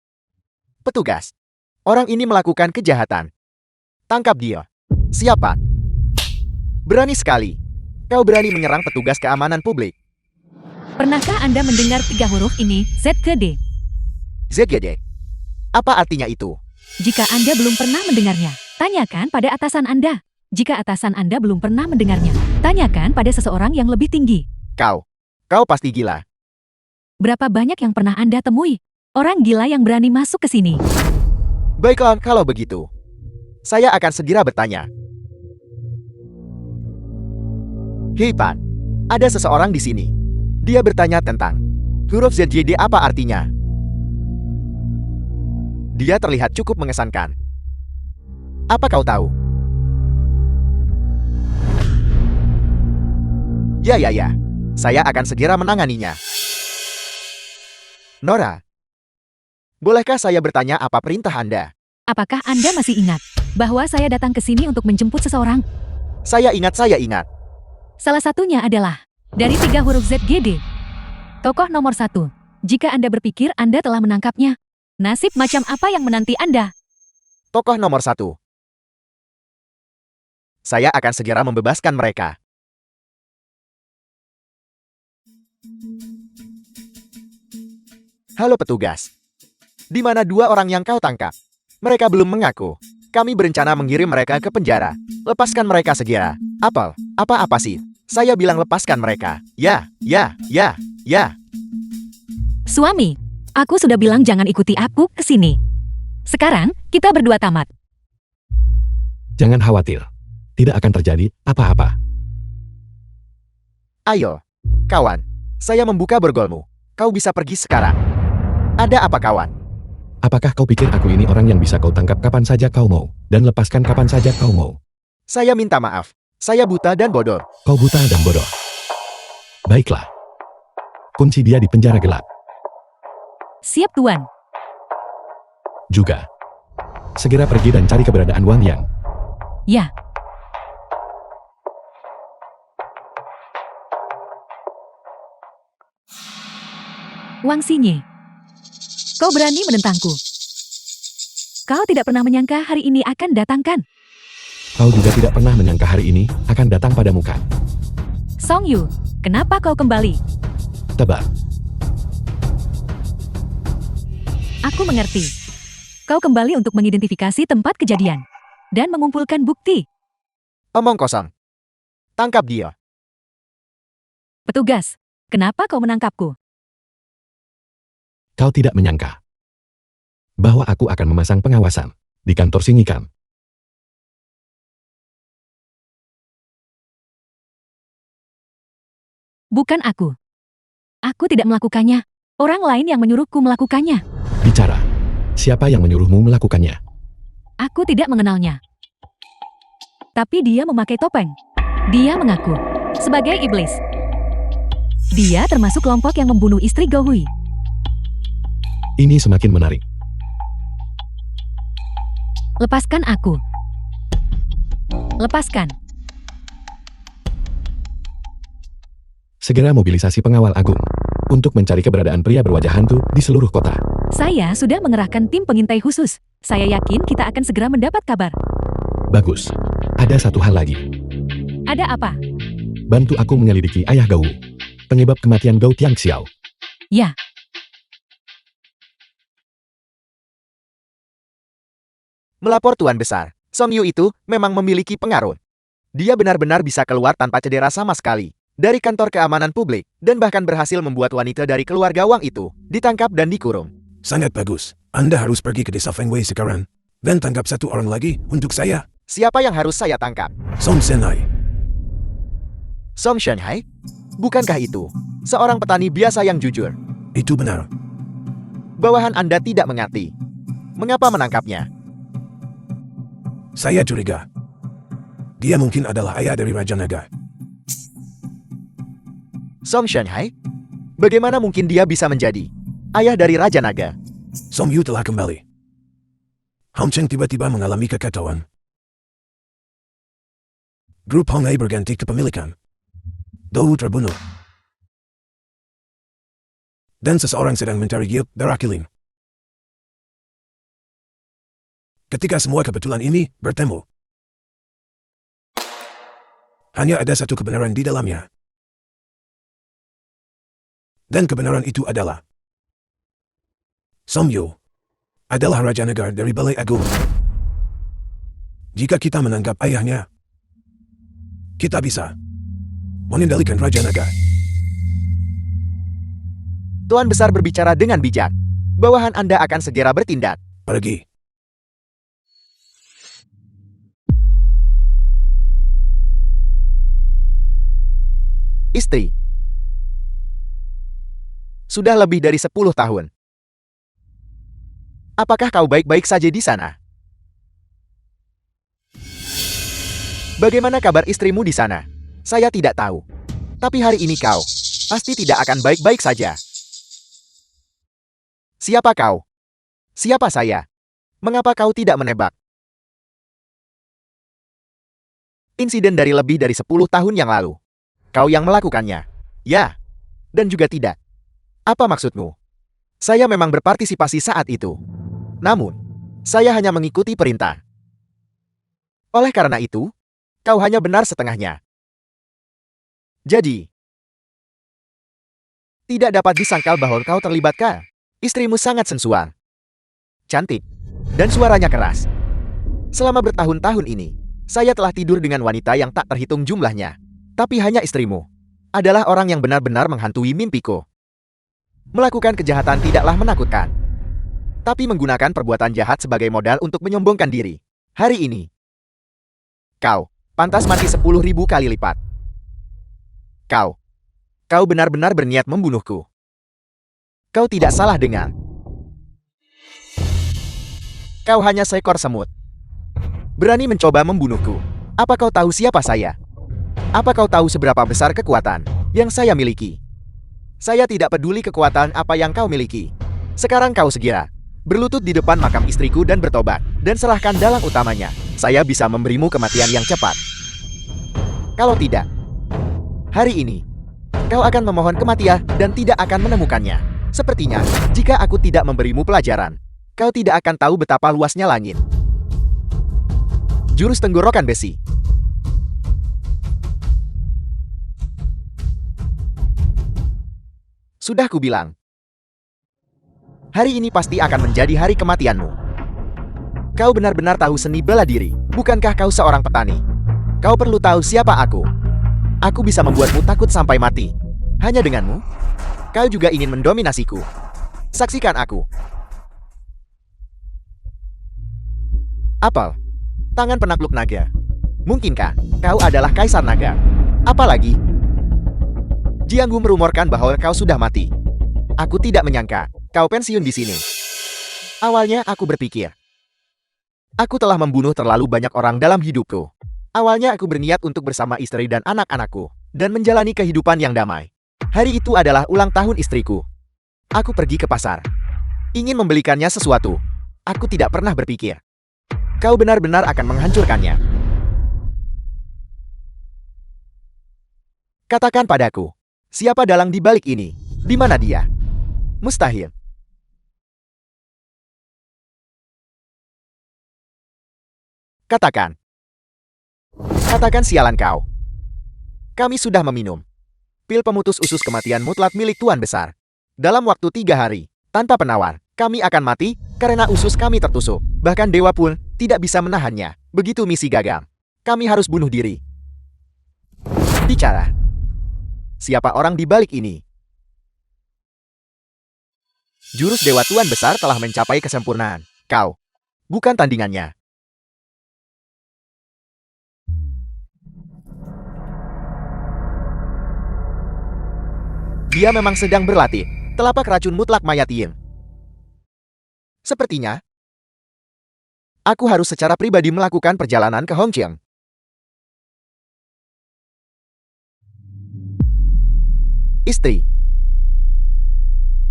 Petugas. Orang ini melakukan kejahatan. Tangkap dia. Siapa? Berani sekali. Kau berani menyerang petugas keamanan publik. Pernahkah Anda mendengar 3 huruf ini, Z ke D? ZGD. Apa artinya itu? Jika Anda belum pernah mendengarnya, tanyakan pada atasan Anda. Jika atasan Anda belum pernah mendengarnya, tanyakan pada seseorang yang lebih tinggi. Kau pasti gila. Berapa banyak yang pernah Anda temui? Orang gila yang berani masuk ke sini. Baiklah, kalau begitu. Saya akan segera bertanya. Hei Pan, ada seseorang di sini. Dia bertanya tentang huruf ZJD apa artinya. Dia terlihat cukup mengesankan. Apa kau tahu? Ya. Saya akan segera menanganinya. Nora, bolehkah saya bertanya apa perintah Anda? Apakah Anda masih ingat bahwa saya datang ke sini untuk menjemput seseorang? Saya ingat. Salah satunya adalah dari 3 huruf ZGD. Tokoh nomor 1. Jika Anda berpikir Anda telah menangkapnya, nasib macam apa yang menanti Anda? Tokoh nomor 1. Saya akan segera membebaskan mereka. Halo petugas. Di mana 2 orang yang kau tangkap? Mereka belum mengaku. Kami berencana mengirim mereka ke penjara. Lepaskan mereka segera. Apel, apa sih? Saya bilang lepaskan mereka. Ya. Suami, aku sudah bilang jangan ikuti aku ke sini. Sekarang, kita berdua tamat. Jangan khawatir. Tidak akan terjadi apa-apa. Ayo, kawan. Saya membuka borgolmu. Kau bisa pergi sekarang. Ada apa kawan? Apakah kau pikir aku ini orang yang bisa kau tangkap kapan saja kau mau, dan lepaskan kapan saja kau mau? Saya minta maaf. Saya buta dan bodoh. Kau buta dan bodoh. Baiklah. Kunci dia di penjara gelap. Siap, Tuan. Juga. Segera pergi dan cari keberadaan Wang Yang. Ya. Wang Xinye, kau berani menentangku. Kau tidak pernah menyangka hari ini akan datangkan. Kau juga tidak pernah menyangka hari ini akan datang padamu kan? Song Yu, kenapa kau kembali? Tebak. Aku mengerti. Kau kembali untuk mengidentifikasi tempat kejadian dan mengumpulkan bukti. Omong kosong. Tangkap dia. Petugas, kenapa kau menangkapku? Kau tidak menyangka bahwa aku akan memasang pengawasan di kantor Singikan. Bukan aku. Aku tidak melakukannya. Orang lain yang menyuruhku melakukannya. Bicara. Siapa yang menyuruhmu melakukannya? Aku tidak mengenalnya. Tapi dia memakai topeng. Dia mengaku sebagai iblis. Dia termasuk kelompok yang membunuh istri Go Hui. Ini semakin menarik. Lepaskan aku. Lepaskan. Segera mobilisasi pengawal agung untuk mencari keberadaan pria berwajah hantu di seluruh kota. Saya sudah mengerahkan tim pengintai khusus. Saya yakin kita akan segera mendapat kabar. Bagus. Ada satu hal lagi. Ada apa? Bantu aku menyelidiki ayah Gou, penyebab kematian Gou Tiangxiao. Ya. Melapor Tuan Besar, Song Yu itu memang memiliki pengaruh. Dia benar-benar bisa keluar tanpa cedera sama sekali dari kantor keamanan publik dan bahkan berhasil membuat wanita dari keluarga Wang itu ditangkap dan dikurung. Sangat bagus. Anda harus pergi ke desa Fengwei sekarang. Dan tangkap satu orang lagi untuk saya. Siapa yang harus saya tangkap? Song Senai. Song Shanghai? Bukankah itu seorang petani biasa yang jujur? Itu benar. Bawahan Anda tidak mengerti. Mengapa menangkapnya? Saya curiga. Dia mungkin adalah ayah dari Raja Naga. Song Shanghai? Bagaimana mungkin dia bisa menjadi ayah dari Raja Naga? Song Yu telah kembali. Hong Cheng tiba-tiba mengalami kekacauan. Grup Hong Ai berganti kepemilikan. Dou terbunuh. Dan seseorang sedang mencari Giok Darakiling. Ketika semua kebetulan ini bertemu, hanya ada satu kebenaran di dalamnya. Dan kebenaran itu adalah Song Yu adalah Raja Naga dari Balai Agung. Jika kita menanggap ayahnya, Kita bisa mengendalikan Raja Naga. Tuan Besar berbicara dengan bijak. Bawahan Anda akan segera bertindak. Pergi. Istri. Sudah lebih dari 10 tahun. Apakah kau baik-baik saja di sana? Bagaimana kabar istrimu di sana? Saya tidak tahu. Tapi hari ini kau pasti tidak akan baik-baik saja. Siapa kau? Siapa saya? Mengapa kau tidak menebak? Insiden dari lebih dari 10 tahun yang lalu. Kau yang melakukannya. Ya. Dan juga tidak. Apa maksudmu? Saya memang berpartisipasi saat itu. Namun, saya hanya mengikuti perintah. Oleh karena itu, kau hanya benar setengahnya. Jadi, tidak dapat disangkal bahwa kau terlibat kah? Istrimu sangat sensual, cantik, dan suaranya keras. Selama bertahun-tahun ini, saya telah tidur dengan wanita yang tak terhitung jumlahnya. Tapi hanya istrimu adalah orang yang benar-benar menghantui mimpiku. Melakukan kejahatan tidaklah menakutkan, tapi menggunakan perbuatan jahat sebagai modal untuk menyombongkan diri. Hari ini, kau pantas mati 10.000 kali lipat. Kau benar-benar berniat membunuhku. Kau tidak salah dengar. Kau hanya seekor semut. Berani mencoba membunuhku. Apa kau tahu siapa saya? Apa kau tahu seberapa besar kekuatan yang saya miliki? Saya tidak peduli kekuatan apa yang kau miliki. Sekarang kau segera berlutut di depan makam istriku dan bertobat, dan serahkan dalang utamanya. Saya bisa memberimu kematian yang cepat. Kalau tidak, hari ini, kau akan memohon kematian dan tidak akan menemukannya. Sepertinya, jika aku tidak memberimu pelajaran, kau tidak akan tahu betapa luasnya langit. Jurus tenggorokan besi. Sudah kubilang. Hari ini pasti akan menjadi hari kematianmu. Kau benar-benar tahu seni bela diri. Bukankah kau seorang petani? Kau perlu tahu siapa aku. Aku bisa membuatmu takut sampai mati. Hanya denganmu, kau juga ingin mendominasiku. Saksikan aku. Apel. Tangan penakluk naga. Mungkinkah kau adalah kaisar naga? Apalagi, Jianggu merumorkan bahwa kau sudah mati. Aku tidak menyangka kau pensiun di sini. Awalnya aku berpikir, aku telah membunuh terlalu banyak orang dalam hidupku. Awalnya aku berniat untuk bersama istri dan anak-anakku, dan menjalani kehidupan yang damai. Hari itu adalah ulang tahun istriku. Aku pergi ke pasar, ingin membelikannya sesuatu. Aku tidak pernah berpikir kau benar-benar akan menghancurkannya. Katakan padaku, siapa dalang di balik ini? Di mana dia? Mustahil. Katakan. Katakan sialan kau. Kami sudah meminum pil pemutus usus kematian mutlak milik Tuan Besar. Dalam waktu 3 hari, tanpa penawar, kami akan mati karena usus kami tertusuk. Bahkan dewa pun tidak bisa menahannya. Begitu misi gagal, kami harus bunuh diri. Bicara. Siapa orang di balik ini? Jurus Dewa Tuan Besar telah mencapai kesempurnaan. Kau bukan tandingannya. Dia memang sedang berlatih. Telapak racun mutlak Mayatien. Sepertinya, aku harus secara pribadi melakukan perjalanan ke Hongqiang. Istri,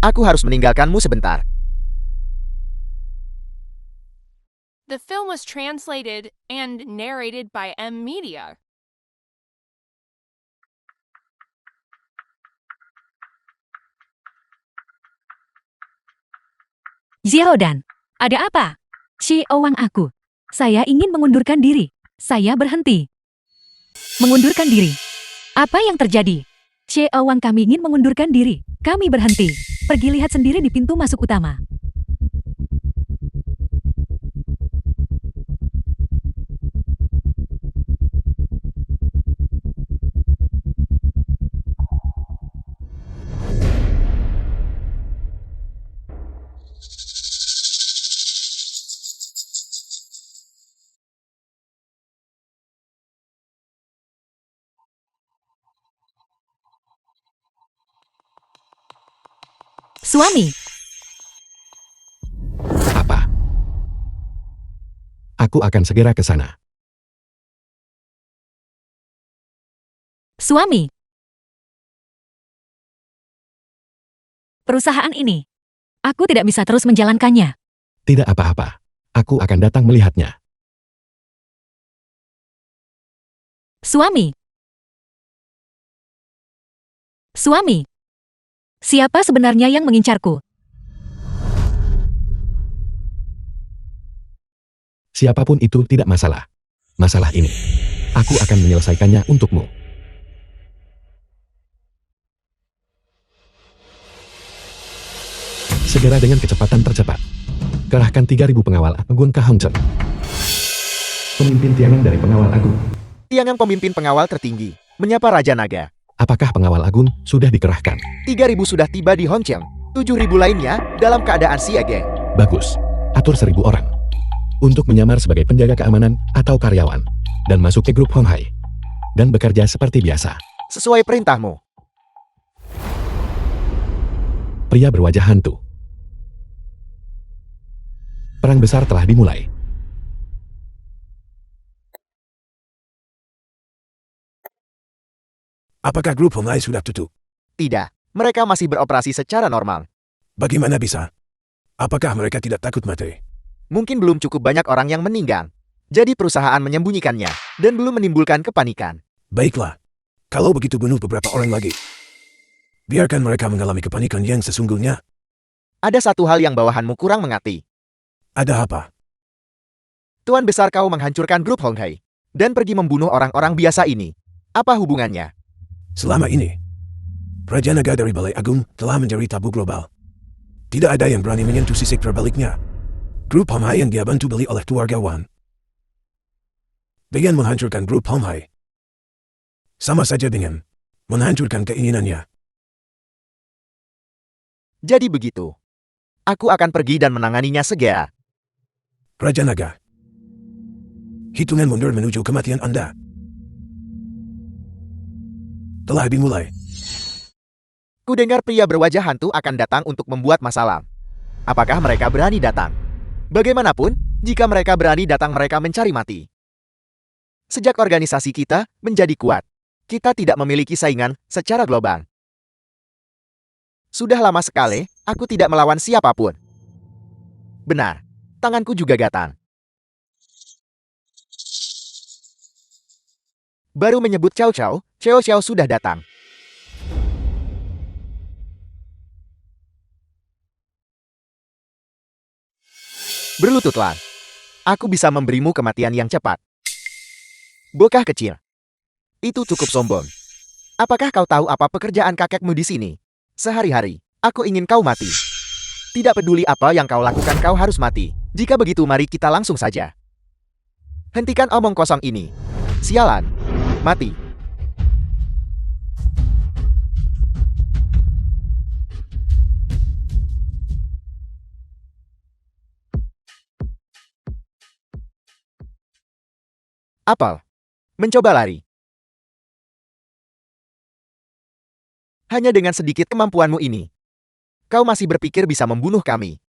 aku harus meninggalkanmu sebentar. The film was translated and narrated by M Media. Xiaodan, ada apa? Xiaowang aku. Saya ingin mengundurkan diri. Saya berhenti. Mengundurkan diri. Apa yang terjadi? Xiaowang, kami ingin mengundurkan diri. Kami berhenti. Pergi lihat sendiri di pintu masuk utama. Suami, Apa? Aku akan segera ke sana. suami. Perusahaan ini, aku tidak bisa terus menjalankannya. Tidak apa-apa. Aku akan datang melihatnya. Suami. Suami. Siapa sebenarnya yang mengincarku? Siapapun itu tidak masalah. Masalah ini, aku akan menyelesaikannya untukmu. Segera dengan kecepatan tercepat. Kerahkan 3.000 pengawal agung ke Hongchen. Pemimpin Tiangang dari pengawal agung. Tiangang pemimpin pengawal tertinggi, menyapa Raja Naga. Apakah pengawal agung sudah dikerahkan? 3.000 sudah tiba di Hongqiang. 7.000 lainnya dalam keadaan siaga. Bagus. Atur 1.000 orang. Untuk menyamar sebagai penjaga keamanan atau karyawan. Dan masuk ke grup Honghai. Dan bekerja seperti biasa. Sesuai perintahmu. Pria berwajah hantu. Perang besar telah dimulai. Apakah grup Honghai sudah tutup? Tidak, mereka masih beroperasi secara normal. Bagaimana bisa? Apakah mereka tidak takut mati? Mungkin belum cukup banyak orang yang meninggal. Jadi perusahaan menyembunyikannya, dan belum menimbulkan kepanikan. Baiklah. Kalau begitu bunuh beberapa orang lagi. Biarkan mereka mengalami kepanikan yang sesungguhnya. Ada satu hal yang bawahanmu kurang mengerti. Ada apa? Tuan besar kau menghancurkan grup Honghai, dan pergi membunuh orang-orang biasa ini. Apa hubungannya? Selama ini, Raja Naga dari Balai Agung telah mencari tabu global. Tidak ada yang berani menyentuh sisi terbaliknya. Grup Honghai yang dia bantu beli oleh keluarga Wan. Dengan menghancurkan grup Honghai, sama saja dengan menghancurkan keinginannya. Jadi begitu. Aku akan pergi dan menanganinya segera. Raja Naga, hitungan mundur menuju kematian Anda telah dimulai. Kudengar pria berwajah hantu akan datang untuk membuat masalah. Apakah mereka berani datang? Bagaimanapun, jika mereka berani datang mereka mencari mati. Sejak organisasi kita menjadi kuat, kita tidak memiliki saingan secara global. Sudah lama sekali, aku tidak melawan siapapun. Benar, tanganku juga gatal. Baru menyebut Cao Cao, Xiao Xiao sudah datang. Berlututlah. Aku bisa memberimu kematian yang cepat. Bocah kecil. Itu cukup sombong. Apakah kau tahu apa pekerjaan kakekmu di sini? Sehari-hari, aku ingin kau mati. Tidak peduli apa yang kau lakukan, kau harus mati. Jika begitu, mari kita langsung saja. Hentikan omong kosong ini. Sialan. Mati. Apel. Mencoba lari. Hanya dengan sedikit kemampuanmu ini, kau masih berpikir bisa membunuh kami.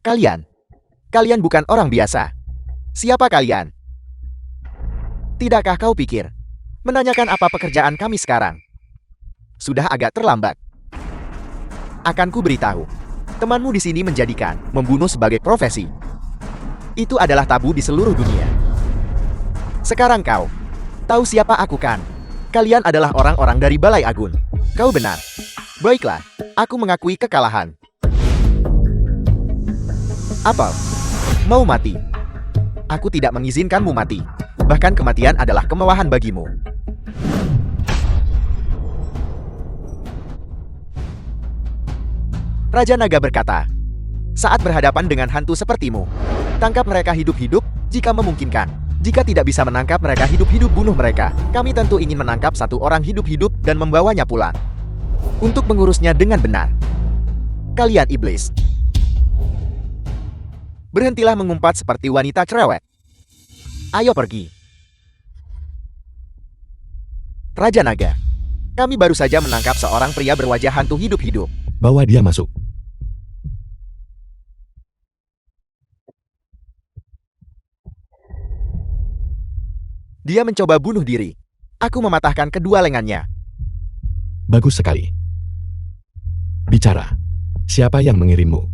Kalian bukan orang biasa. Siapa kalian? Tidakkah kau pikir menanyakan apa pekerjaan kami sekarang? Sudah agak terlambat. Akan ku beritahu, temanmu di sini menjadikan membunuh sebagai profesi. Itu adalah tabu di seluruh dunia. Sekarang kau tahu siapa aku kan? Kalian adalah orang-orang dari Balai Agung. Kau benar. Baiklah, aku mengakui kekalahan. Apel, mau mati? Aku tidak mengizinkanmu mati. Bahkan kematian adalah kemewahan bagimu. Raja Naga berkata, saat berhadapan dengan hantu sepertimu, tangkap mereka hidup-hidup jika memungkinkan. Jika tidak bisa menangkap mereka hidup-hidup, bunuh mereka. Kami tentu ingin menangkap satu orang hidup-hidup dan membawanya pulang. Untuk mengurusnya dengan benar. Kalian iblis. Berhentilah mengumpat seperti wanita cerewet. Ayo pergi. Raja Naga, kami baru saja menangkap seorang pria berwajah hantu hidup-hidup. Bawa dia masuk. Dia mencoba bunuh diri. Aku mematahkan kedua lengannya. Bagus sekali. Bicara. Siapa yang mengirimmu?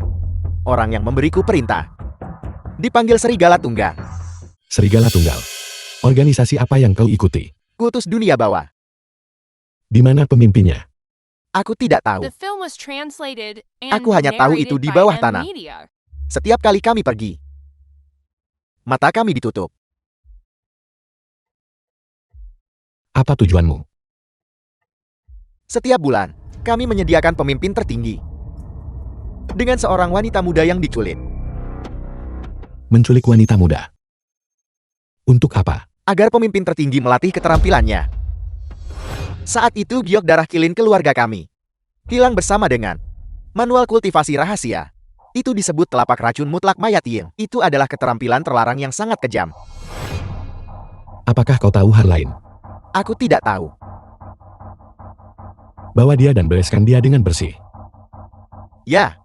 Orang yang memberiku perintah. Dipanggil Serigala Tunggal. Serigala Tunggal. Organisasi apa yang kau ikuti? Kultus dunia bawah. Di mana pemimpinnya? Aku tidak tahu. The film was translated and Aku hanya tahu itu narrated di by bawah M tanah. Media. Setiap kali kami pergi, mata kami ditutup. Apa tujuanmu? Setiap bulan, kami menyediakan pemimpin tertinggi. Dengan seorang wanita muda yang diculik. Menculik wanita muda. Untuk apa? Agar pemimpin tertinggi melatih keterampilannya. Saat itu giok darah kilin keluarga kami. Hilang bersama dengan manual kultivasi rahasia. Itu disebut telapak racun mutlak Mayatil. Itu adalah keterampilan terlarang yang sangat kejam. Apakah kau tahu hal lain? Aku tidak tahu. Bawa dia dan bereskan dia dengan bersih. Ya,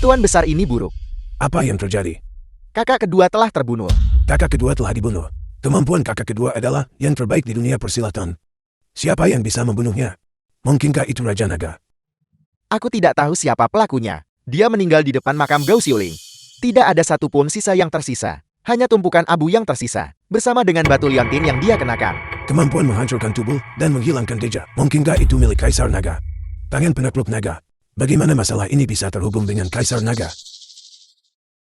Tuan besar ini buruk. Apa yang terjadi? Kakak kedua telah terbunuh. Kakak kedua telah dibunuh. Kemampuan kakak kedua adalah yang terbaik di dunia persilatan. Siapa yang bisa membunuhnya? Mungkinkah itu Raja Naga? Aku tidak tahu siapa pelakunya. Dia meninggal di depan makam Gao Xiuling. Tidak ada satupun sisa yang tersisa. Hanya tumpukan abu yang tersisa. Bersama dengan batu liontin yang dia kenakan. Kemampuan menghancurkan tubuh dan menghilangkan jejak. Mungkinkah itu milik Kaisar Naga? Tangan penakluk Naga. Bagaimana masalah ini bisa terhubung dengan Kaisar Naga?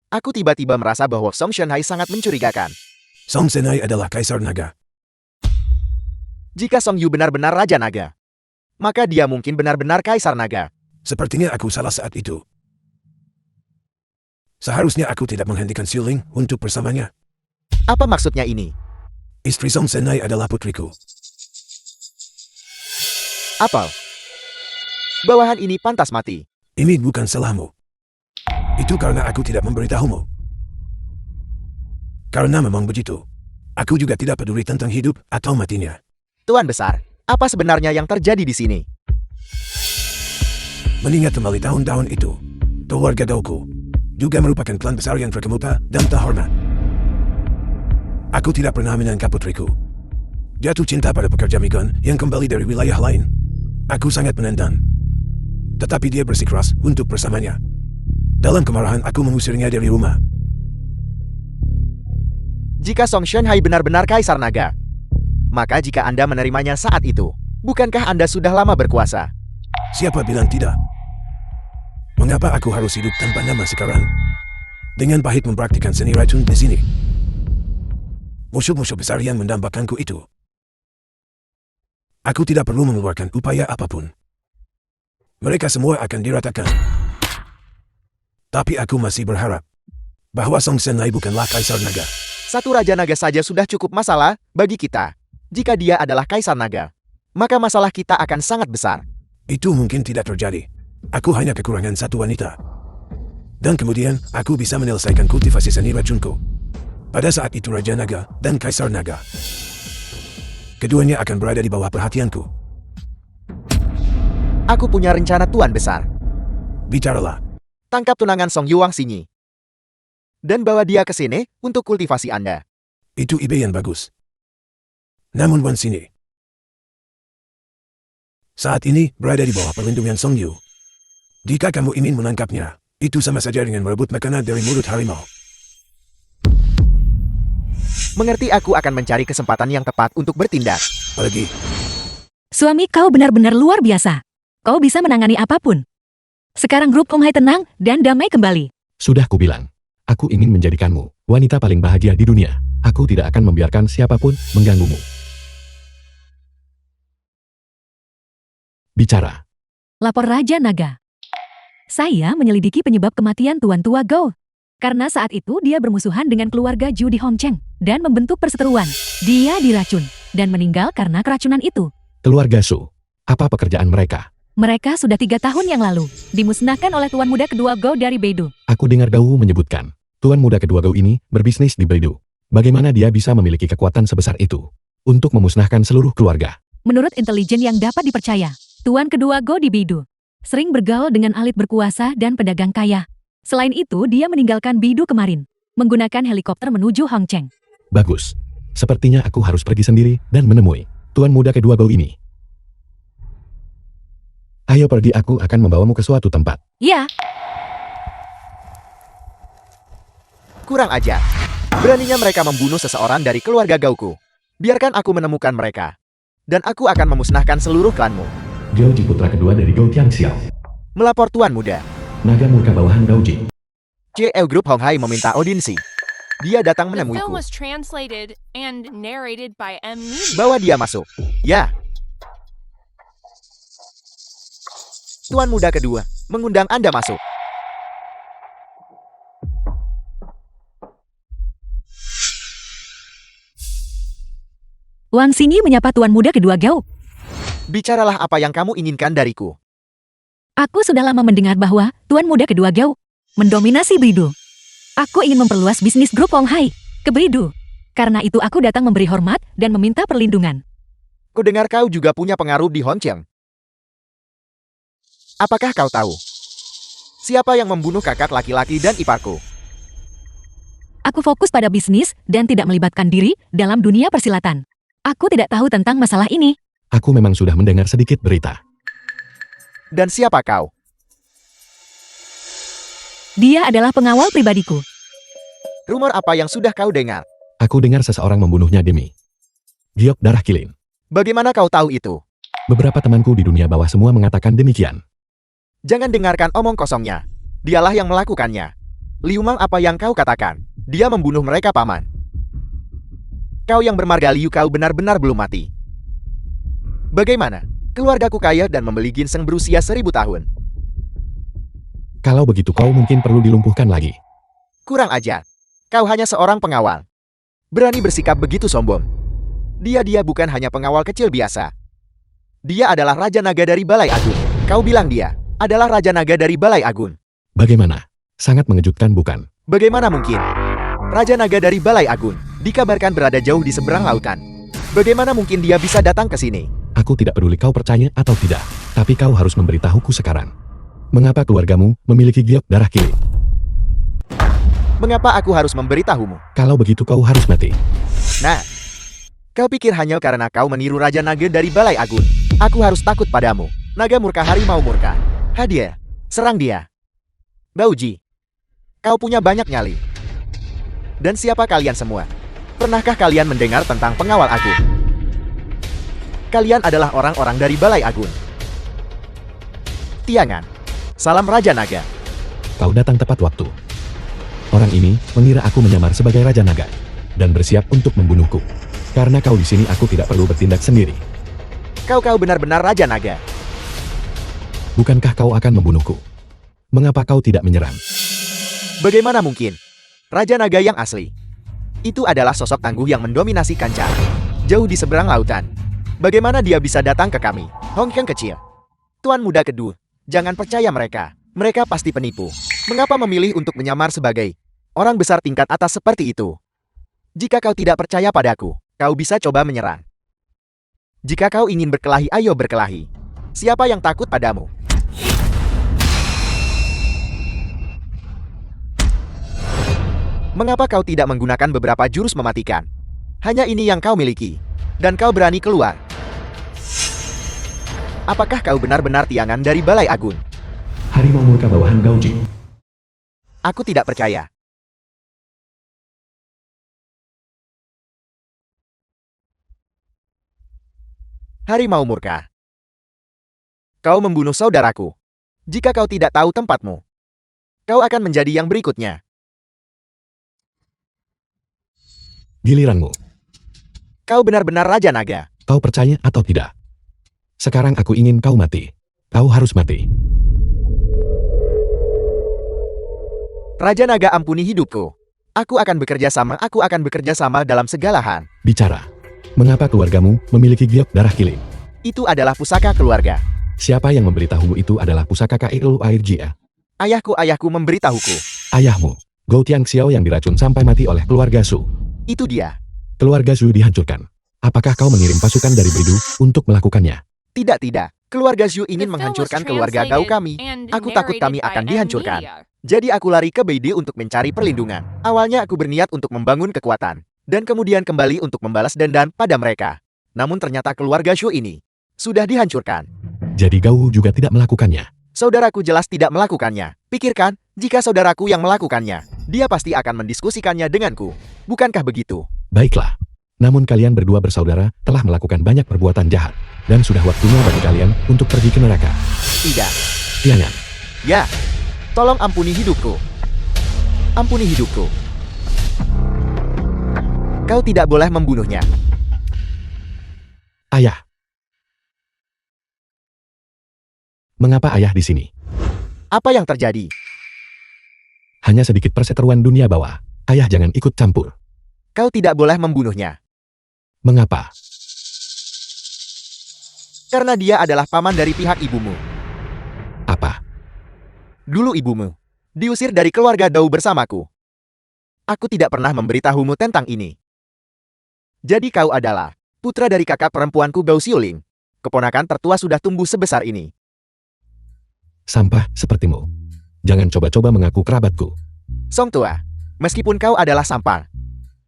Aku tiba-tiba merasa bahwa Song Shenhai sangat mencurigakan. Song Senai adalah Kaisar Naga. Jika Song Yu benar-benar Raja Naga, maka dia mungkin benar-benar Kaisar Naga. Sepertinya aku salah saat itu. Seharusnya aku tidak menghentikan Xiuling untuk bersamanya. Apa maksudnya ini? Istri Song Senai adalah putriku. Apel. Bawahan ini pantas mati. Ini bukan salahmu. Itu karena aku tidak memberitahumu. Karena memang begitu. Aku juga tidak peduli tentang hidup atau matinya. Tuan besar, apa sebenarnya yang terjadi di sini? Mengingat kembali tahun-tahun itu, keluarga Gouku juga merupakan klan besar yang terkemuka dan terhormat. Aku tidak pernah menyangka putriku jatuh cinta pada pekerja migran yang kembali dari wilayah lain. Aku sangat menentang. Tetapi dia bersikeras untuk bersamanya. Dalam kemarahan aku mengusirnya dari rumah. Jika Song Shenhai benar-benar Kaisar Naga, maka jika Anda menerimanya saat itu, bukankah Anda sudah lama berkuasa? Siapa bilang tidak? Mengapa aku harus hidup tanpa nama sekarang? Dengan pahit mempraktikkan seni racun di sini. Musuh-musuh besar yang mendambakanku itu. Aku tidak perlu mengeluarkan upaya apapun. Mereka semua akan diratakan. Tapi aku masih berharap bahwa Song Shenhai bukanlah Kaisar Naga. Satu Raja Naga saja sudah cukup masalah bagi kita. Jika dia adalah Kaisar Naga, maka masalah kita akan sangat besar. Itu mungkin tidak terjadi. Aku hanya kekurangan satu wanita. Dan kemudian aku bisa menyelesaikan kultivasi seni racunku. Pada saat itu Raja Naga dan Kaisar Naga, keduanya akan berada di bawah perhatianku. Aku punya rencana Tuan besar. Bicaralah. Tangkap tunangan Song Yuang Sinyi. Dan bawa dia ke sini untuk kultivasi Anda. Itu ide yang bagus. Namun Wan Sini saat ini berada di bawah perlindungan Song Yu. Jika kamu ingin menangkapnya, itu sama saja dengan merebut makanan dari mulut harimau. Mengerti, aku akan mencari kesempatan yang tepat untuk bertindak. Pergi. Suami kau benar-benar luar biasa. Kau bisa menangani apapun. Sekarang grup Hong Hai tenang dan damai kembali. Sudah kubilang. Aku ingin menjadikanmu wanita paling bahagia di dunia. Aku tidak akan membiarkan siapapun mengganggumu. Bicara. Lapor Raja Naga. Saya menyelidiki penyebab kematian Tuan Tua Gou. Karena saat itu dia bermusuhan dengan keluarga Ju di Hongcheng dan membentuk perseteruan. Dia diracun dan meninggal karena keracunan itu. Keluarga Su. Apa pekerjaan mereka? Mereka sudah 3 tahun yang lalu dimusnahkan oleh Tuan Muda kedua Gao dari Beidou. Aku dengar Gao menyebutkan, Tuan Muda kedua Gao ini berbisnis di Beidou. Bagaimana dia bisa memiliki kekuatan sebesar itu untuk memusnahkan seluruh keluarga? Menurut intelijen yang dapat dipercaya, Tuan kedua Gao di Beidou sering bergaul dengan elit berkuasa dan pedagang kaya. Selain itu, dia meninggalkan Beidou kemarin, menggunakan helikopter menuju Hongcheng. Bagus. Sepertinya aku harus pergi sendiri dan menemui Tuan Muda kedua Gao ini. Ayo pergi, aku akan membawamu ke suatu tempat. Ya, Kurang ajar. Beraninya mereka membunuh seseorang dari keluarga Gauku. Biarkan aku menemukan mereka. Dan aku akan memusnahkan seluruh klanmu. Gauji putra kedua dari Gao Tianxiao. Melapor Tuan Muda. Naga murka bawahan Gauji. JL Group Honghai meminta audiensi. Dia datang The film menemuiku. was translated and narrated by M Media. Bawa dia masuk. Ya. Tuan Muda kedua mengundang Anda masuk. Wang Xingyi menyapa Tuan Muda kedua Gao. Bicaralah apa yang kamu inginkan dariku. Aku sudah lama mendengar bahwa Tuan Muda kedua Gao mendominasi Beidou. Aku ingin memperluas bisnis grup Honghai ke Beidou. Karena itu aku datang memberi hormat dan meminta perlindungan. Kudengar kau juga punya pengaruh di Hongcheng. Apakah kau tahu siapa yang membunuh kakak laki-laki dan iparku? Aku fokus pada bisnis dan tidak melibatkan diri dalam dunia persilatan. Aku tidak tahu tentang masalah ini. Aku memang sudah mendengar sedikit berita. Dan siapa kau? Dia adalah pengawal pribadiku. Rumor apa yang sudah kau dengar? Aku dengar seseorang membunuhnya demi giok darah kilin. Bagaimana kau tahu itu? Beberapa temanku di dunia bawah semua mengatakan demikian. Jangan dengarkan omong kosongnya. Dialah yang melakukannya. Liu Mang, apa yang kau katakan? Dia membunuh mereka, paman. Kau yang bermarga Liu, kau benar-benar belum mati. Bagaimana? Keluargaku kaya dan membeli ginseng berusia 1000 tahun. Kalau begitu kau mungkin perlu dilumpuhkan lagi. Kurang ajar. Kau hanya seorang pengawal. Berani bersikap begitu sombong. Dia bukan hanya pengawal kecil biasa. Dia adalah Raja Naga dari Balai Agung. Kau bilang dia adalah Raja Naga dari Balai Agung. Bagaimana? Sangat mengejutkan, bukan? Bagaimana mungkin? Raja Naga dari Balai Agung dikabarkan berada jauh di seberang lautan. Bagaimana mungkin dia bisa datang ke sini? Aku tidak peduli kau percaya atau tidak, tapi kau harus memberitahuku sekarang. Mengapa keluargamu memiliki giok darah kilin? Mengapa aku harus memberitahumu? Kalau begitu kau harus mati. Nah, kau pikir hanya karena kau meniru Raja Naga dari Balai Agung, aku harus takut padamu? Naga murka, harimau murka. Hadiah, serang dia. Bauji, kau punya banyak nyali. Dan siapa kalian semua? Pernahkah kalian mendengar tentang pengawal agung? Kalian adalah orang-orang dari Balai Agung. Tiangan. Salam Raja Naga. Kau datang tepat waktu. Orang ini mengira aku menyamar sebagai Raja Naga dan bersiap untuk membunuhku. Karena kau di sini, aku tidak perlu bertindak sendiri. Kau benar-benar Raja Naga. Bukankah kau akan membunuhku? Mengapa kau tidak menyerang? Bagaimana mungkin? Raja Naga yang asli itu adalah sosok tangguh yang mendominasi kancah jauh di seberang lautan. Bagaimana dia bisa datang ke kami? Hongkong kecil. Tuan Muda kedua, jangan percaya mereka. Mereka pasti penipu. Mengapa memilih untuk menyamar sebagai orang besar tingkat atas seperti itu? Jika kau tidak percaya padaku, kau bisa coba menyerang. Jika kau ingin berkelahi, ayo berkelahi. Siapa yang takut padamu? Mengapa kau tidak menggunakan beberapa jurus mematikan? Hanya ini yang kau miliki. Dan kau berani keluar. Apakah kau benar-benar Tiangan dari Balai Agung? Harimau murka bawahan Gauji. Aku tidak percaya. Harimau murka. Kau membunuh saudaraku. Jika kau tidak tahu tempatmu, kau akan menjadi yang berikutnya. Giliranmu. Kau benar-benar Raja Naga. Kau percaya atau tidak? Sekarang aku ingin kau mati. Kau harus mati. Raja Naga, ampuni hidupku. Aku akan bekerja sama dalam segala hal. Bicara. Mengapa keluargamu memiliki giok darah kilin? Itu adalah pusaka keluarga. Siapa yang memberitahumu itu adalah pusaka Kailu Airjia? Ayahku memberitahuku. Ayahmu, Gou Tiangxiao yang diracun sampai mati oleh keluarga Su. Itu dia. Keluarga Su dihancurkan. Apakah kau mengirim pasukan dari Bridu untuk melakukannya? Tidak. Keluarga Zhu The ingin film was menghancurkan keluarga Gao translated kami. and Aku takut kami narrated by akan M dihancurkan. Media. Jadi aku lari ke Beide untuk mencari perlindungan. Awalnya aku berniat untuk membangun kekuatan. Dan kemudian kembali untuk membalas dendam pada mereka. Namun ternyata keluarga Zhu ini sudah dihancurkan. Jadi Gao juga tidak melakukannya. Saudaraku jelas tidak melakukannya. Pikirkan, jika saudaraku yang melakukannya, dia pasti akan mendiskusikannya denganku. Bukankah begitu? Baiklah. Namun kalian berdua bersaudara telah melakukan banyak perbuatan jahat. Dan sudah waktunya bagi kalian untuk pergi ke neraka. Tidak. Tiangan, Ya. Tolong ampuni hidupku. Ampuni hidupku. Kau tidak boleh membunuhnya. ayah. Mengapa ayah di sini? Apa yang terjadi? Hanya sedikit perseteruan dunia bawah. Ayah jangan ikut campur. Kau tidak boleh membunuhnya. Mengapa? Karena dia adalah paman dari pihak ibumu. Apa? Dulu ibumu diusir dari keluarga Dou bersamaku. Aku tidak pernah memberitahumu tentang ini. Jadi kau adalah putra dari kakak perempuanku Gao Xiuling. Keponakan tertua sudah tumbuh sebesar ini. Sampah sepertimu. Jangan coba-coba mengaku kerabatku. Song tua, meskipun kau adalah sampah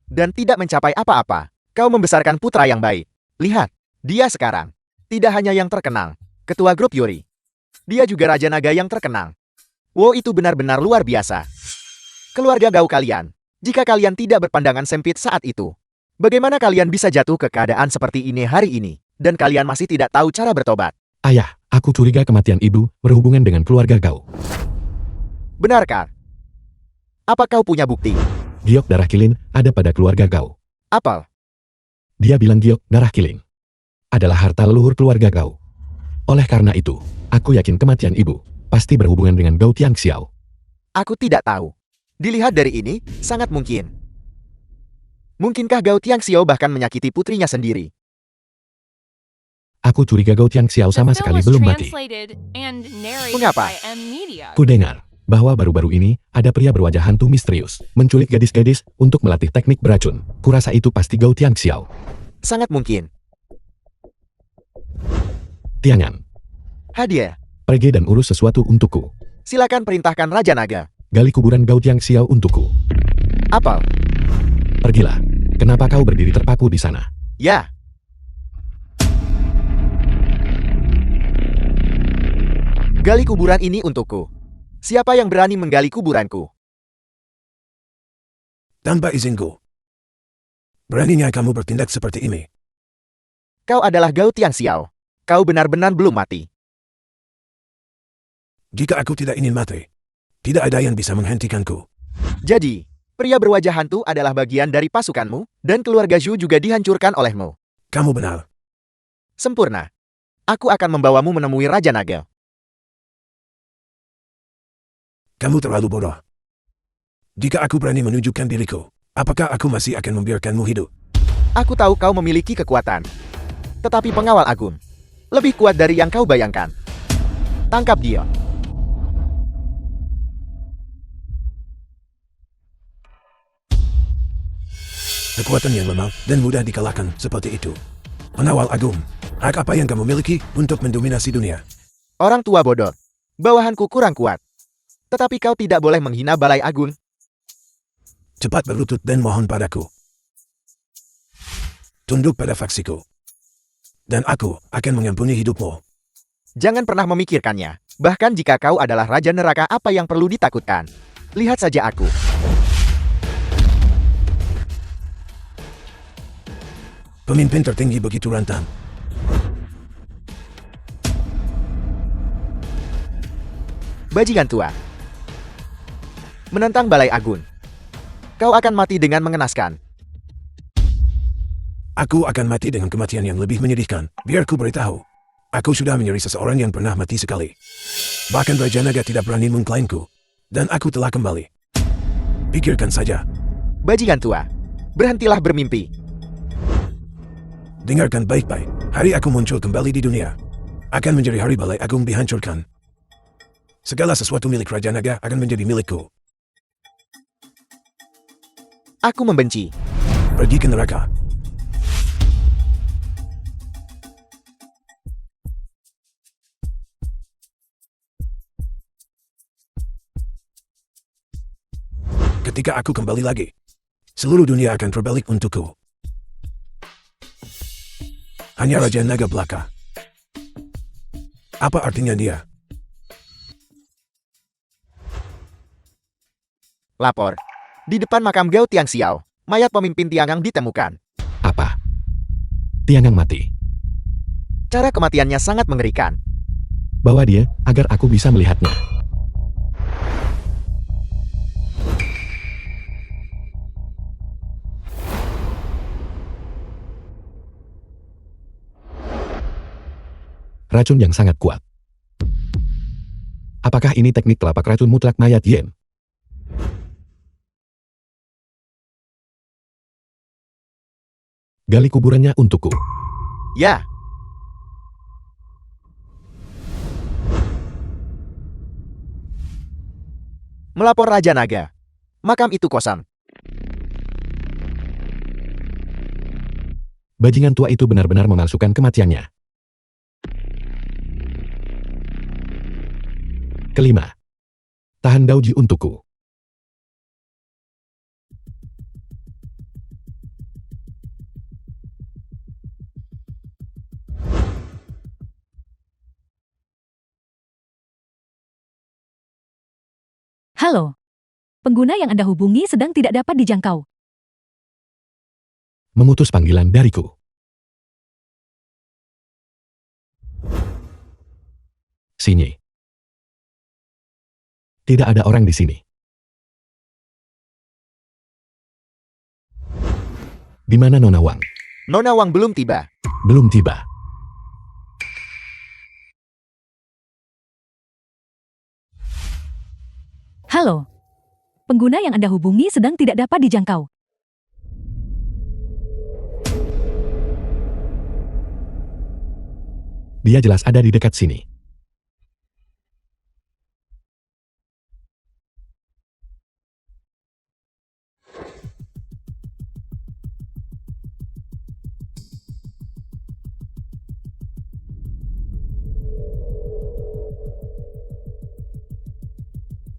dan tidak mencapai apa-apa, kau membesarkan putra yang baik. Lihat, dia sekarang tidak hanya yang terkenal, ketua grup Yuri. Dia juga Raja Naga yang terkenal. Wow, itu benar-benar luar biasa. Keluarga Gao kalian, jika kalian tidak berpandangan sempit saat itu, bagaimana kalian bisa jatuh ke keadaan seperti ini hari ini, dan kalian masih tidak tahu cara bertobat? Ayah, aku curiga kematian ibu berhubungan dengan keluarga Gao. Benarkah? Apa kau punya bukti? Giok darah kilin ada pada keluarga Gao. Apel, Dia bilang giok darah kilin adalah harta leluhur keluarga Gao. Oleh karena itu, aku yakin kematian ibu pasti berhubungan dengan Gao Tiangxiao. aku tidak tahu. Dilihat dari ini, sangat mungkin. Mungkinkah Gao Tiangxiao bahkan menyakiti putrinya sendiri? Aku curiga Gao Tiangxiao The sama film sekali was belum mati. translated and narrated Mengapa? by M Media. Ku dengar bahwa baru-baru ini ada pria berwajah hantu misterius menculik gadis-gadis untuk melatih teknik beracun. Kurasa itu pasti Gao Tiangxiao. Sangat mungkin. Tiangan, Hadiah, pergi dan urus sesuatu untukku. silakan perintahkan Raja Naga. Gali kuburan Gao Tiangxiao untukku. Apel, Pergilah. Kenapa kau berdiri terpaku di sana? ya. Gali kuburan ini untukku. Siapa yang berani menggali kuburanku? Tanpa izinku. Beraninya kamu bertindak seperti ini. Kau adalah Gao Tiangxiao. Kau benar-benar belum mati. Jika aku tidak ingin mati, tidak ada yang bisa menghentikanku. Jadi, pria berwajah hantu adalah bagian dari pasukanmu, dan keluarga Zhu juga dihancurkan olehmu. Kamu benar. Sempurna. Aku akan membawamu menemui Raja Naga. Kamu terlalu bodoh. Jika aku berani menunjukkan diriku, apakah aku masih akan membiarkanmu hidup? Aku tahu kau memiliki kekuatan. Tetapi pengawal agung lebih kuat dari yang kau bayangkan. Tangkap dia. Kekuatan yang lemah dan mudah dikalahkan seperti itu. Pengawal agung, hak apa yang kamu miliki untuk mendominasi dunia? Orang tua bodoh. Bawahanku kurang kuat. Tetapi kau tidak boleh menghina Balai Agung. Cepat berlutut dan mohon padaku. Tunduk pada faksiku. Dan aku akan mengampuni hidupmu. Jangan pernah memikirkannya. Bahkan jika kau adalah Raja Neraka, apa yang perlu ditakutkan? Lihat saja aku. Pemimpin tertinggi begitu rantang. Bajingan tua. Menentang Balai Agung. Kau akan mati dengan mengenaskan. Aku akan mati dengan kematian yang lebih menyedihkan. Biar ku beritahu. Aku sudah menyeri seseorang yang pernah mati sekali. Bahkan Raja Naga tidak berani mengklaimku. Dan aku telah kembali. Pikirkan saja. Bajingan tua. Berhentilah bermimpi. Dengarkan baik-baik. Hari aku muncul kembali di dunia. akan menjadi hari balai agung dihancurkan. Segala sesuatu milik Raja Naga akan menjadi milikku. Aku membenci. Pergi ke neraka. Ketika aku kembali lagi, seluruh dunia akan terbalik untukku. Hanya Raja Naga belaka. Apa artinya dia? Lapor. Di depan makam Gao Tiang Xiao, mayat pemimpin Tiangang ditemukan. Apa? Tiangang mati. Cara kematiannya sangat mengerikan. Bawa dia, agar aku bisa melihatnya. Racun yang sangat kuat. Apakah ini teknik telapak racun mutlak mayat Yen? Gali kuburannya untukku. Ya. Melapor Raja Naga. Makam itu kosong. Bajingan tua itu benar-benar memalsukan kematiannya. Kelima. Tahan Daoji untukku. Halo. Pengguna yang Anda hubungi sedang tidak dapat dijangkau. Memutus panggilan dariku. Sini. Tidak ada orang di sini. Di mana Nona Wang? Nona Wang belum tiba. Belum tiba. Halo. Pengguna yang Anda hubungi sedang tidak dapat dijangkau. Dia jelas ada di dekat sini.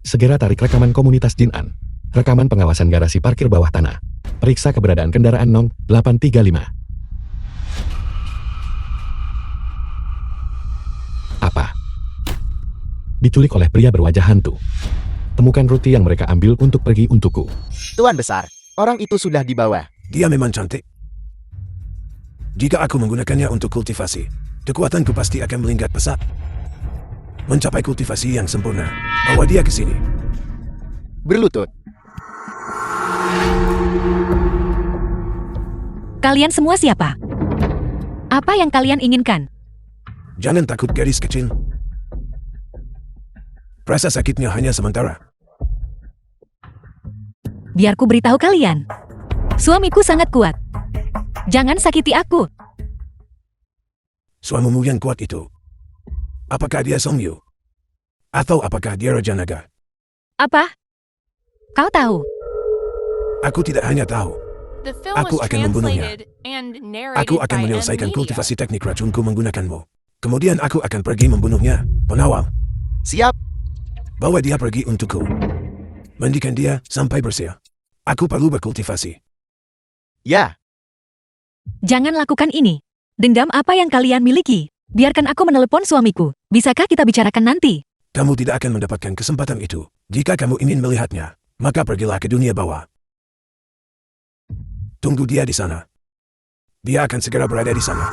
Segera tarik rekaman komunitas Jin-an. Rekaman pengawasan garasi parkir bawah tanah. Periksa keberadaan kendaraan Nong 835. Apa? Diculik oleh pria berwajah hantu. Temukan roti yang mereka ambil untuk pergi untukku. Tuan Besar, orang itu sudah dibawa. Dia memang cantik. Jika aku menggunakannya untuk kultivasi, kekuatanku pasti akan melingkar pesat. Mencapai kultivasi yang sempurna. Bawa dia ke sini. Berlutut. Kalian semua siapa? Apa yang kalian inginkan? Jangan takut gadis kecil. Rasa sakitnya hanya sementara. Biar ku beritahu kalian. Suamiku sangat kuat. Jangan sakiti aku. Suamimu yang kuat itu. Apakah dia Song Yu? Atau apakah dia Raja Naga? Apa? Kau tahu? Aku tidak hanya tahu. The film Aku was akan membunuhnya. translated and narrated Aku akan by menyelesaikan M Media. kultivasi teknik racunku menggunakanmu. Kemudian aku akan pergi membunuhnya. Penawal, Siap. bawa dia pergi untukku. Mandikan dia sampai bersih. Aku perlu berkultivasi. Ya. Jangan lakukan ini. Dendam apa yang kalian miliki? Biarkan aku menelepon suamiku. Bisakah kita bicarakan nanti? Kamu tidak akan mendapatkan kesempatan itu. Jika kamu ingin melihatnya, maka pergilah ke dunia bawah. Tunggu dia di sana. Dia akan segera berada di sana.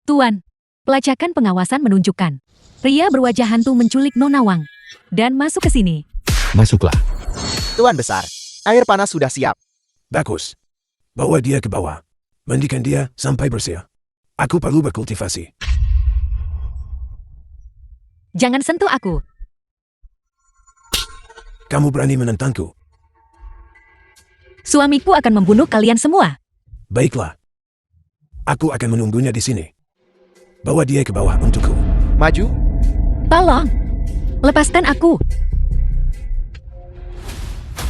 Tuan, pelacakan pengawasan menunjukkan pria berwajah hantu menculik Nona Wang dan masuk ke sini. Masuklah. Tuan Besar, air panas sudah siap. Bagus. Bawa dia ke bawah. Mandikan dia sampai bersih. Aku perlu berkultivasi. Jangan sentuh aku. Kamu berani menentangku? Suamiku akan membunuh kalian semua. Baiklah. Aku akan menunggunya di sini. Bawa dia ke bawah untukku. Maju. Tolong, lepaskan aku.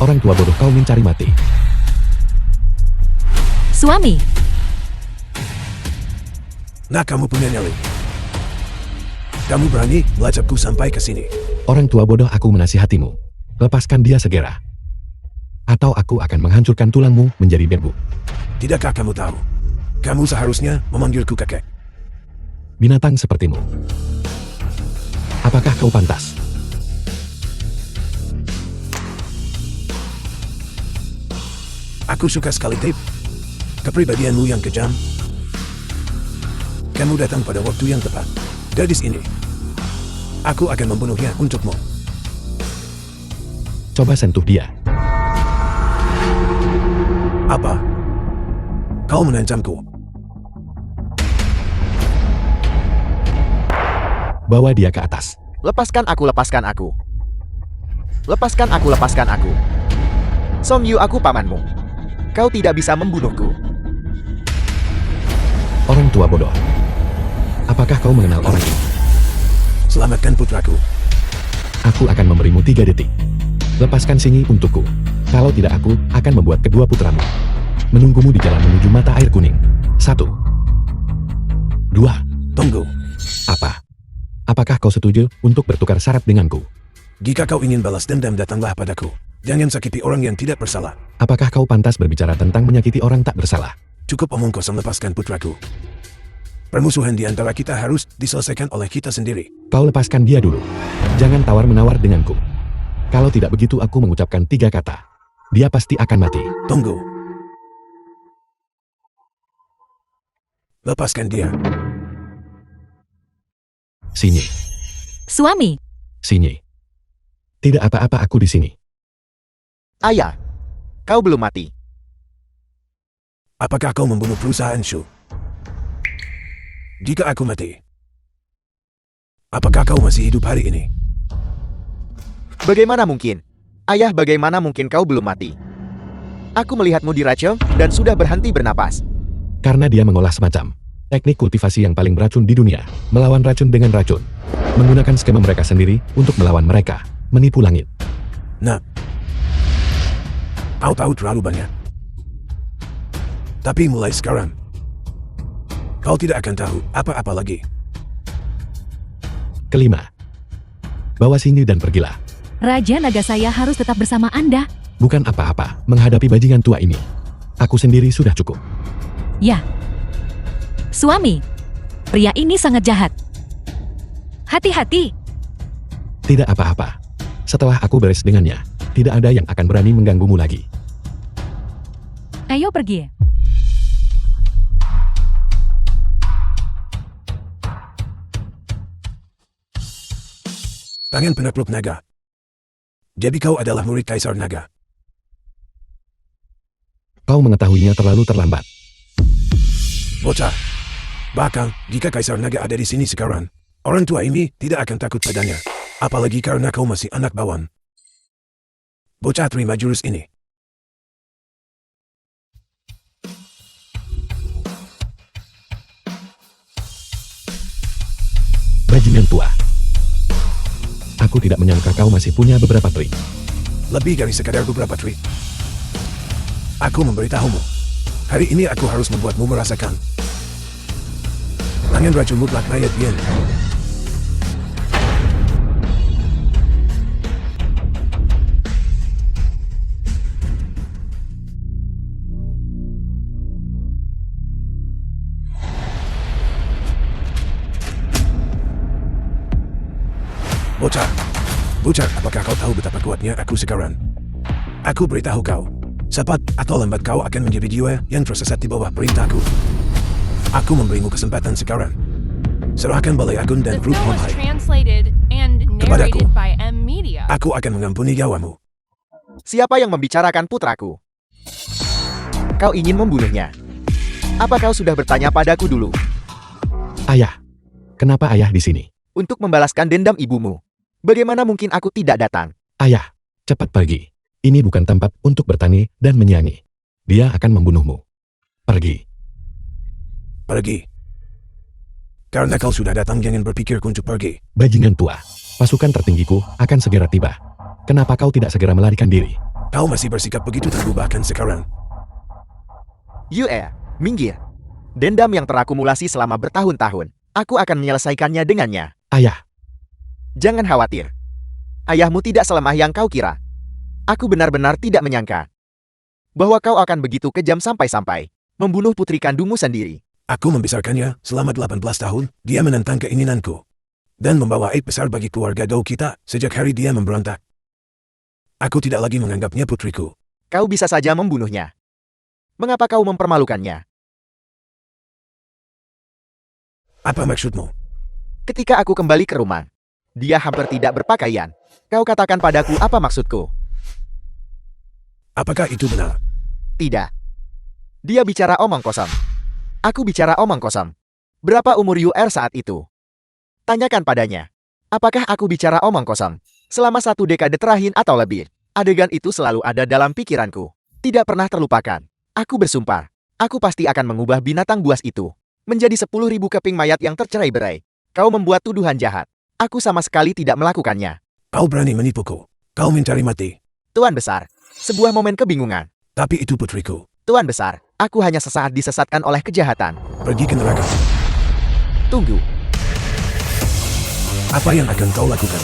Orang tua bodoh, kau mencari mati. Suami, Nah, kamu punya nyali. Kamu berani melacapku sampai ke sini. Orang tua bodoh, aku menasihatimu. Lepaskan dia segera. Atau aku akan menghancurkan tulangmu menjadi debu. Tidakkah kamu tahu? Kamu seharusnya memanggilku kakek. Binatang sepertimu. Apakah kau pantas? Aku suka sekali Dave. Kepribadianmu yang kejam. Kamu datang pada waktu yang tepat. Gadis ini. Aku akan membunuhnya untukmu. Coba sentuh dia. Apa? Kau mengancamku. Bawa dia ke atas. Lepaskan aku, lepaskan aku. Lepaskan aku, lepaskan aku. Song Yu, aku pamanmu. Kau tidak bisa membunuhku. Orang tua bodoh. Apakah kau mengenal orang ini? Selamatkan putraku. Aku akan memberimu 3 detik. Lepaskan Singi untukku. Kalau tidak, aku akan membuat kedua putramu menunggumu di jalan menuju mata air kuning. 1, 2. Tunggu. Apa? Apakah kau setuju untuk bertukar syarat denganku? Jika kau ingin balas dendam, datanglah padaku. Jangan sakiti orang yang tidak bersalah. Apakah kau pantas berbicara tentang menyakiti orang tak bersalah? Cukup omong kosong, lepaskan putraku. Permusuhan di antara kita harus diselesaikan oleh kita sendiri. Kau lepaskan dia dulu. Jangan tawar-menawar denganku. Kalau tidak begitu, aku mengucapkan 3 kata. Dia pasti akan mati. Tunggu. Lepaskan dia. Sinyi. suami, Sinyi. Tidak apa-apa, aku di sini. Ayah, kau belum mati. Apakah kau membunuh perusahaan Shu? Jika aku mati, apakah kau masih hidup hari ini? Bagaimana mungkin? Ayah, bagaimana mungkin kau belum mati? Aku melihatmu diracun dan sudah berhenti bernapas. Karena dia mengolah semacam teknik kultivasi yang paling beracun di dunia, melawan racun dengan racun. Menggunakan skema mereka sendiri untuk melawan mereka, menipu langit. Nah, kau tahu terlalu banyak. Tapi mulai sekarang, kau tidak akan tahu apa-apa lagi. Kelima. Bawa Sinyi dan pergilah. Raja Naga saya harus tetap bersama Anda. Bukan apa-apa menghadapi bajingan tua ini. Aku sendiri sudah cukup. Ya. Suami, pria ini sangat jahat. Hati-hati. Tidak apa-apa. Setelah aku beres dengannya, tidak ada yang akan berani mengganggumu lagi. Ayo pergi. Tangan penakluk naga. Jadi kau adalah murid Kaisar Naga. Kau mengetahuinya terlalu terlambat. Bocah. Bahkan, jika Kaisar Naga ada di sini sekarang, orang tua ini tidak akan takut padanya. Apalagi karena kau masih anak bawang. Bocah, terima jurus ini. Bajingan tua. Aku tidak menyangka kau masih punya beberapa trik. Lebih dari sekadar beberapa trik. Aku memberitahumu. Hari ini aku harus membuatmu merasakan tangan racun mutlak mayat Yen. Bocah, apakah kau tahu betapa kuatnya aku sekarang? Aku beritahu kau, cepat atau lambat kau akan menjadi jiwa yang tersesat di bawah perintahku. Aku memberimu kesempatan sekarang. Serahkan Balai Agung dan The Fruit film was Honghai. translated and Kepadaku. narrated by M Media. Aku akan mengampuni nyawamu. Siapa yang membicarakan putraku? Kau ingin membunuhnya? Apa kau sudah bertanya padaku dulu? Ayah. Kenapa ayah di sini? Untuk membalaskan dendam ibumu. Bagaimana mungkin aku tidak datang? Ayah, cepat pergi. Ini bukan tempat untuk bertani dan menyanyi. Dia akan membunuhmu. Pergi. Pergi. Karena kau sudah datang, jangan berpikir untuk pergi. Bajingan tua. Pasukan tertinggiku akan segera tiba. Kenapa kau tidak segera melarikan diri? Kau masih bersikap begitu tangguh bahkan sekarang. Yue, minggir. Dendam yang terakumulasi selama bertahun-tahun. Aku akan menyelesaikannya dengannya. Ayah, Jangan khawatir. Ayahmu tidak selemah yang kau kira. Aku benar-benar tidak menyangka bahwa kau akan begitu kejam sampai-sampai membunuh putri kandungmu sendiri. Aku membesarkannya selama 18 tahun, dia menentang keinginanku. Dan membawa aib besar bagi keluarga Dou kita sejak hari dia memberontak. Aku tidak lagi menganggapnya putriku. Kau bisa saja membunuhnya. Mengapa kau mempermalukannya? Apa maksudmu? Ketika aku kembali ke rumah, dia hampir tidak berpakaian. Kau katakan padaku apa maksudku? Apakah itu benar? Tidak. Dia bicara omong kosong. Aku bicara omong kosong. Berapa umur UR saat itu? Tanyakan padanya. Apakah aku bicara omong kosong? Selama 1 dekade terakhir atau lebih, adegan itu selalu ada dalam pikiranku. Tidak pernah terlupakan. Aku bersumpah, aku pasti akan mengubah binatang buas itu menjadi 10.000 keping mayat yang tercerai-berai. Kau membuat tuduhan jahat. Aku sama sekali tidak melakukannya. Kau berani menipuku. Kau mencari mati. Tuan Besar, sebuah momen kebingungan. Tapi itu putriku. Tuan Besar, aku hanya sesaat disesatkan oleh kejahatan. Pergi ke neraka. Tunggu, Apa yang akan kau lakukan?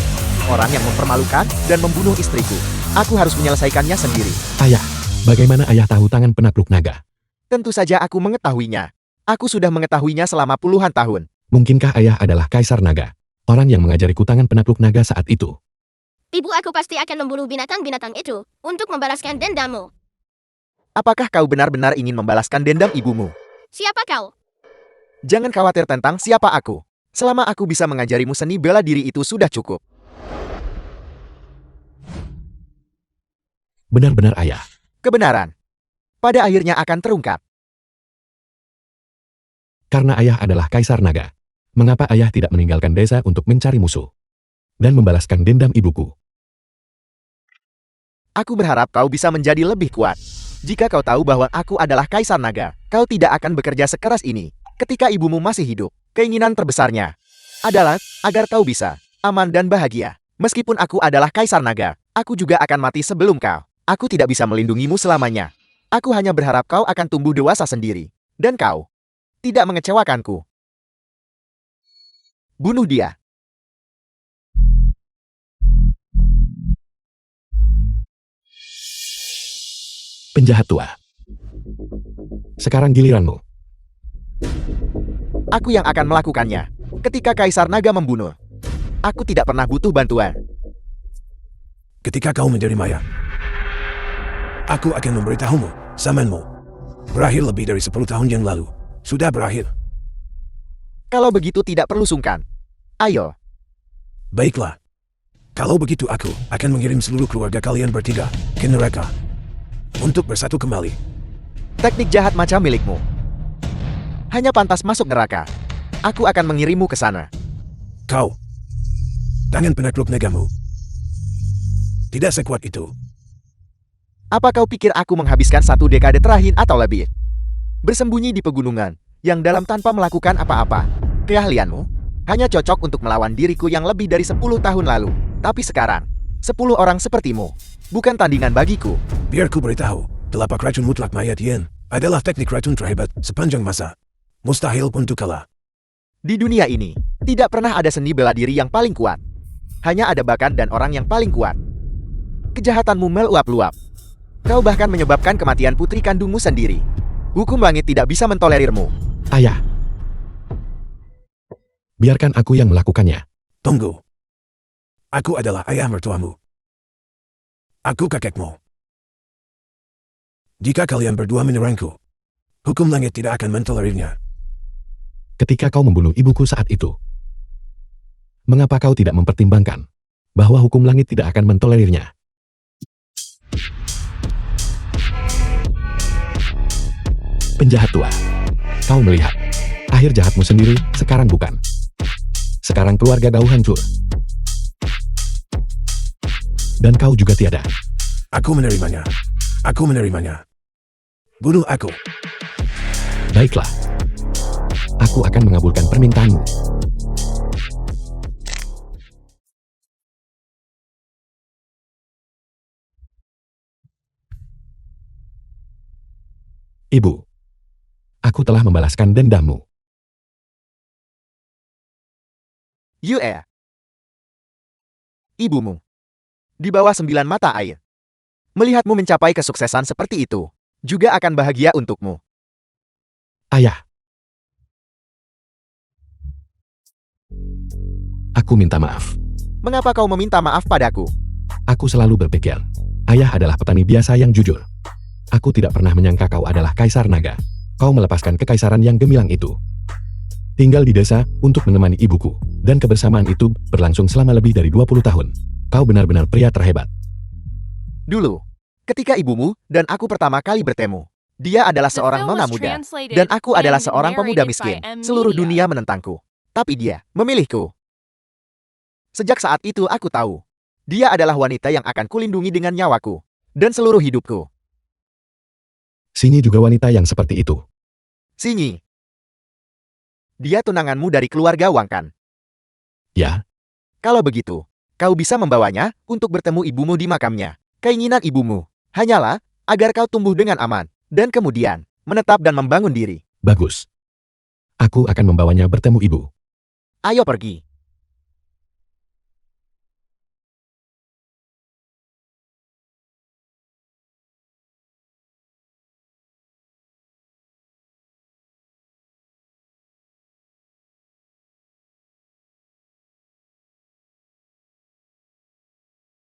orang yang mempermalukan dan membunuh istriku. Aku harus menyelesaikannya sendiri. ayah, bagaimana ayah tahu tangan penakluk naga? Tentu saja aku mengetahuinya. Aku sudah mengetahuinya selama puluhan tahun. Mungkinkah ayah adalah Kaisar Naga? Orang yang mengajariku tangan penakluk naga saat itu. Ibu aku pasti akan membunuh binatang-binatang itu untuk membalaskan dendammu. Apakah kau benar-benar ingin membalaskan dendam ibumu? Siapa kau? Jangan khawatir tentang siapa aku. Selama aku bisa mengajarimu seni bela diri itu sudah cukup. Benar-benar ayah. Kebenaran pada akhirnya akan terungkap. Karena ayah adalah Kaisar Naga. Mengapa ayah tidak meninggalkan desa untuk mencari musuh? Dan membalaskan dendam ibuku? Aku berharap kau bisa menjadi lebih kuat. Jika kau tahu bahwa aku adalah Kaisar Naga, kau tidak akan bekerja sekeras ini. Ketika ibumu masih hidup, keinginan terbesarnya adalah agar kau bisa aman dan bahagia. Meskipun aku adalah Kaisar Naga, aku juga akan mati sebelum kau. Aku tidak bisa melindungimu selamanya. Aku hanya berharap kau akan tumbuh dewasa sendiri. Dan kau tidak mengecewakanku. Bunuh dia. Penjahat tua. Sekarang giliranmu. Aku yang akan melakukannya. Ketika Kaisar Naga membunuh, aku tidak pernah butuh bantuan. Ketika kau menjadi maya, aku akan memberitahumu, zamanmu berakhir lebih dari 10 tahun yang lalu. Sudah berakhir. Kalau begitu tidak perlu sungkan. Ayo. Baiklah. Kalau begitu aku akan mengirim seluruh keluarga kalian bertiga ke neraka untuk bersatu kembali. Teknik jahat macam milikmu hanya pantas masuk neraka. Aku akan mengirimmu ke sana. Kau, tangan penakluk nagamu, tidak sekuat itu. Apa kau pikir aku menghabiskan 1 dekade terakhir atau lebih bersembunyi di pegunungan yang dalam tanpa melakukan apa-apa? Keahlianmu hanya cocok untuk melawan diriku yang lebih dari 10 tahun lalu. Tapi sekarang, 10 orang sepertimu bukan tandingan bagiku. Biar ku beritahu, telapak racun mutlak mayat Yen adalah teknik racun terhebat sepanjang masa. Mustahil untuk kalah. Di dunia ini, tidak pernah ada seni bela diri yang paling kuat. Hanya ada bakat dan orang yang paling kuat. Kejahatanmu meluap-luap. Kau bahkan menyebabkan kematian putri kandungmu sendiri. Hukum langit tidak bisa mentolerirmu. Ayah. Biarkan aku yang melakukannya. Tunggu. Aku adalah ayah mertuamu. Aku kakekmu. Jika kalian berdua menyerangku, hukum langit tidak akan mentolerirnya. Ketika kau membunuh ibuku saat itu, mengapa kau tidak mempertimbangkan bahwa hukum langit tidak akan mentolerirnya? Penjahat tua, kau melihat akhir jahatmu sendiri sekarang bukan. Sekarang keluarga Dou hancur. Dan kau juga tiada. Aku menerimanya. Aku menerimanya. Bunuh aku. Baiklah. Aku akan mengabulkan permintaanmu. Ibu, aku telah membalaskan dendammu. Yue. Ibumu. Di bawah 9 mata air. Melihatmu mencapai kesuksesan seperti itu, juga akan bahagia untukmu. Ayah. Aku minta maaf. Mengapa kau meminta maaf padaku? Aku selalu berpikir, ayah adalah petani biasa yang jujur. Aku tidak pernah menyangka kau adalah Kaisar Naga. Kau melepaskan kekaisaran yang gemilang itu. Tinggal di desa untuk menemani ibuku, dan kebersamaan itu berlangsung selama lebih dari 20 tahun. Kau benar-benar pria terhebat. Dulu, ketika ibumu dan aku pertama kali bertemu, dia adalah The seorang film nona was muda, translated dan aku adalah and seorang pemuda narrated miskin. by M. Seluruh Media. dunia menentangku. Tapi dia memilihku. Sejak saat itu aku tahu, dia adalah wanita yang akan kulindungi dengan nyawaku, dan seluruh hidupku. Sini juga wanita yang seperti itu. Sinyi. Dia tunanganmu dari keluarga Wang kan? Ya, Kalau begitu, kau bisa membawanya untuk bertemu ibumu di makamnya. Keinginan ibumu hanyalah agar kau tumbuh dengan aman, dan kemudian menetap dan membangun diri. bagus. Aku akan membawanya bertemu ibu. Ayo pergi.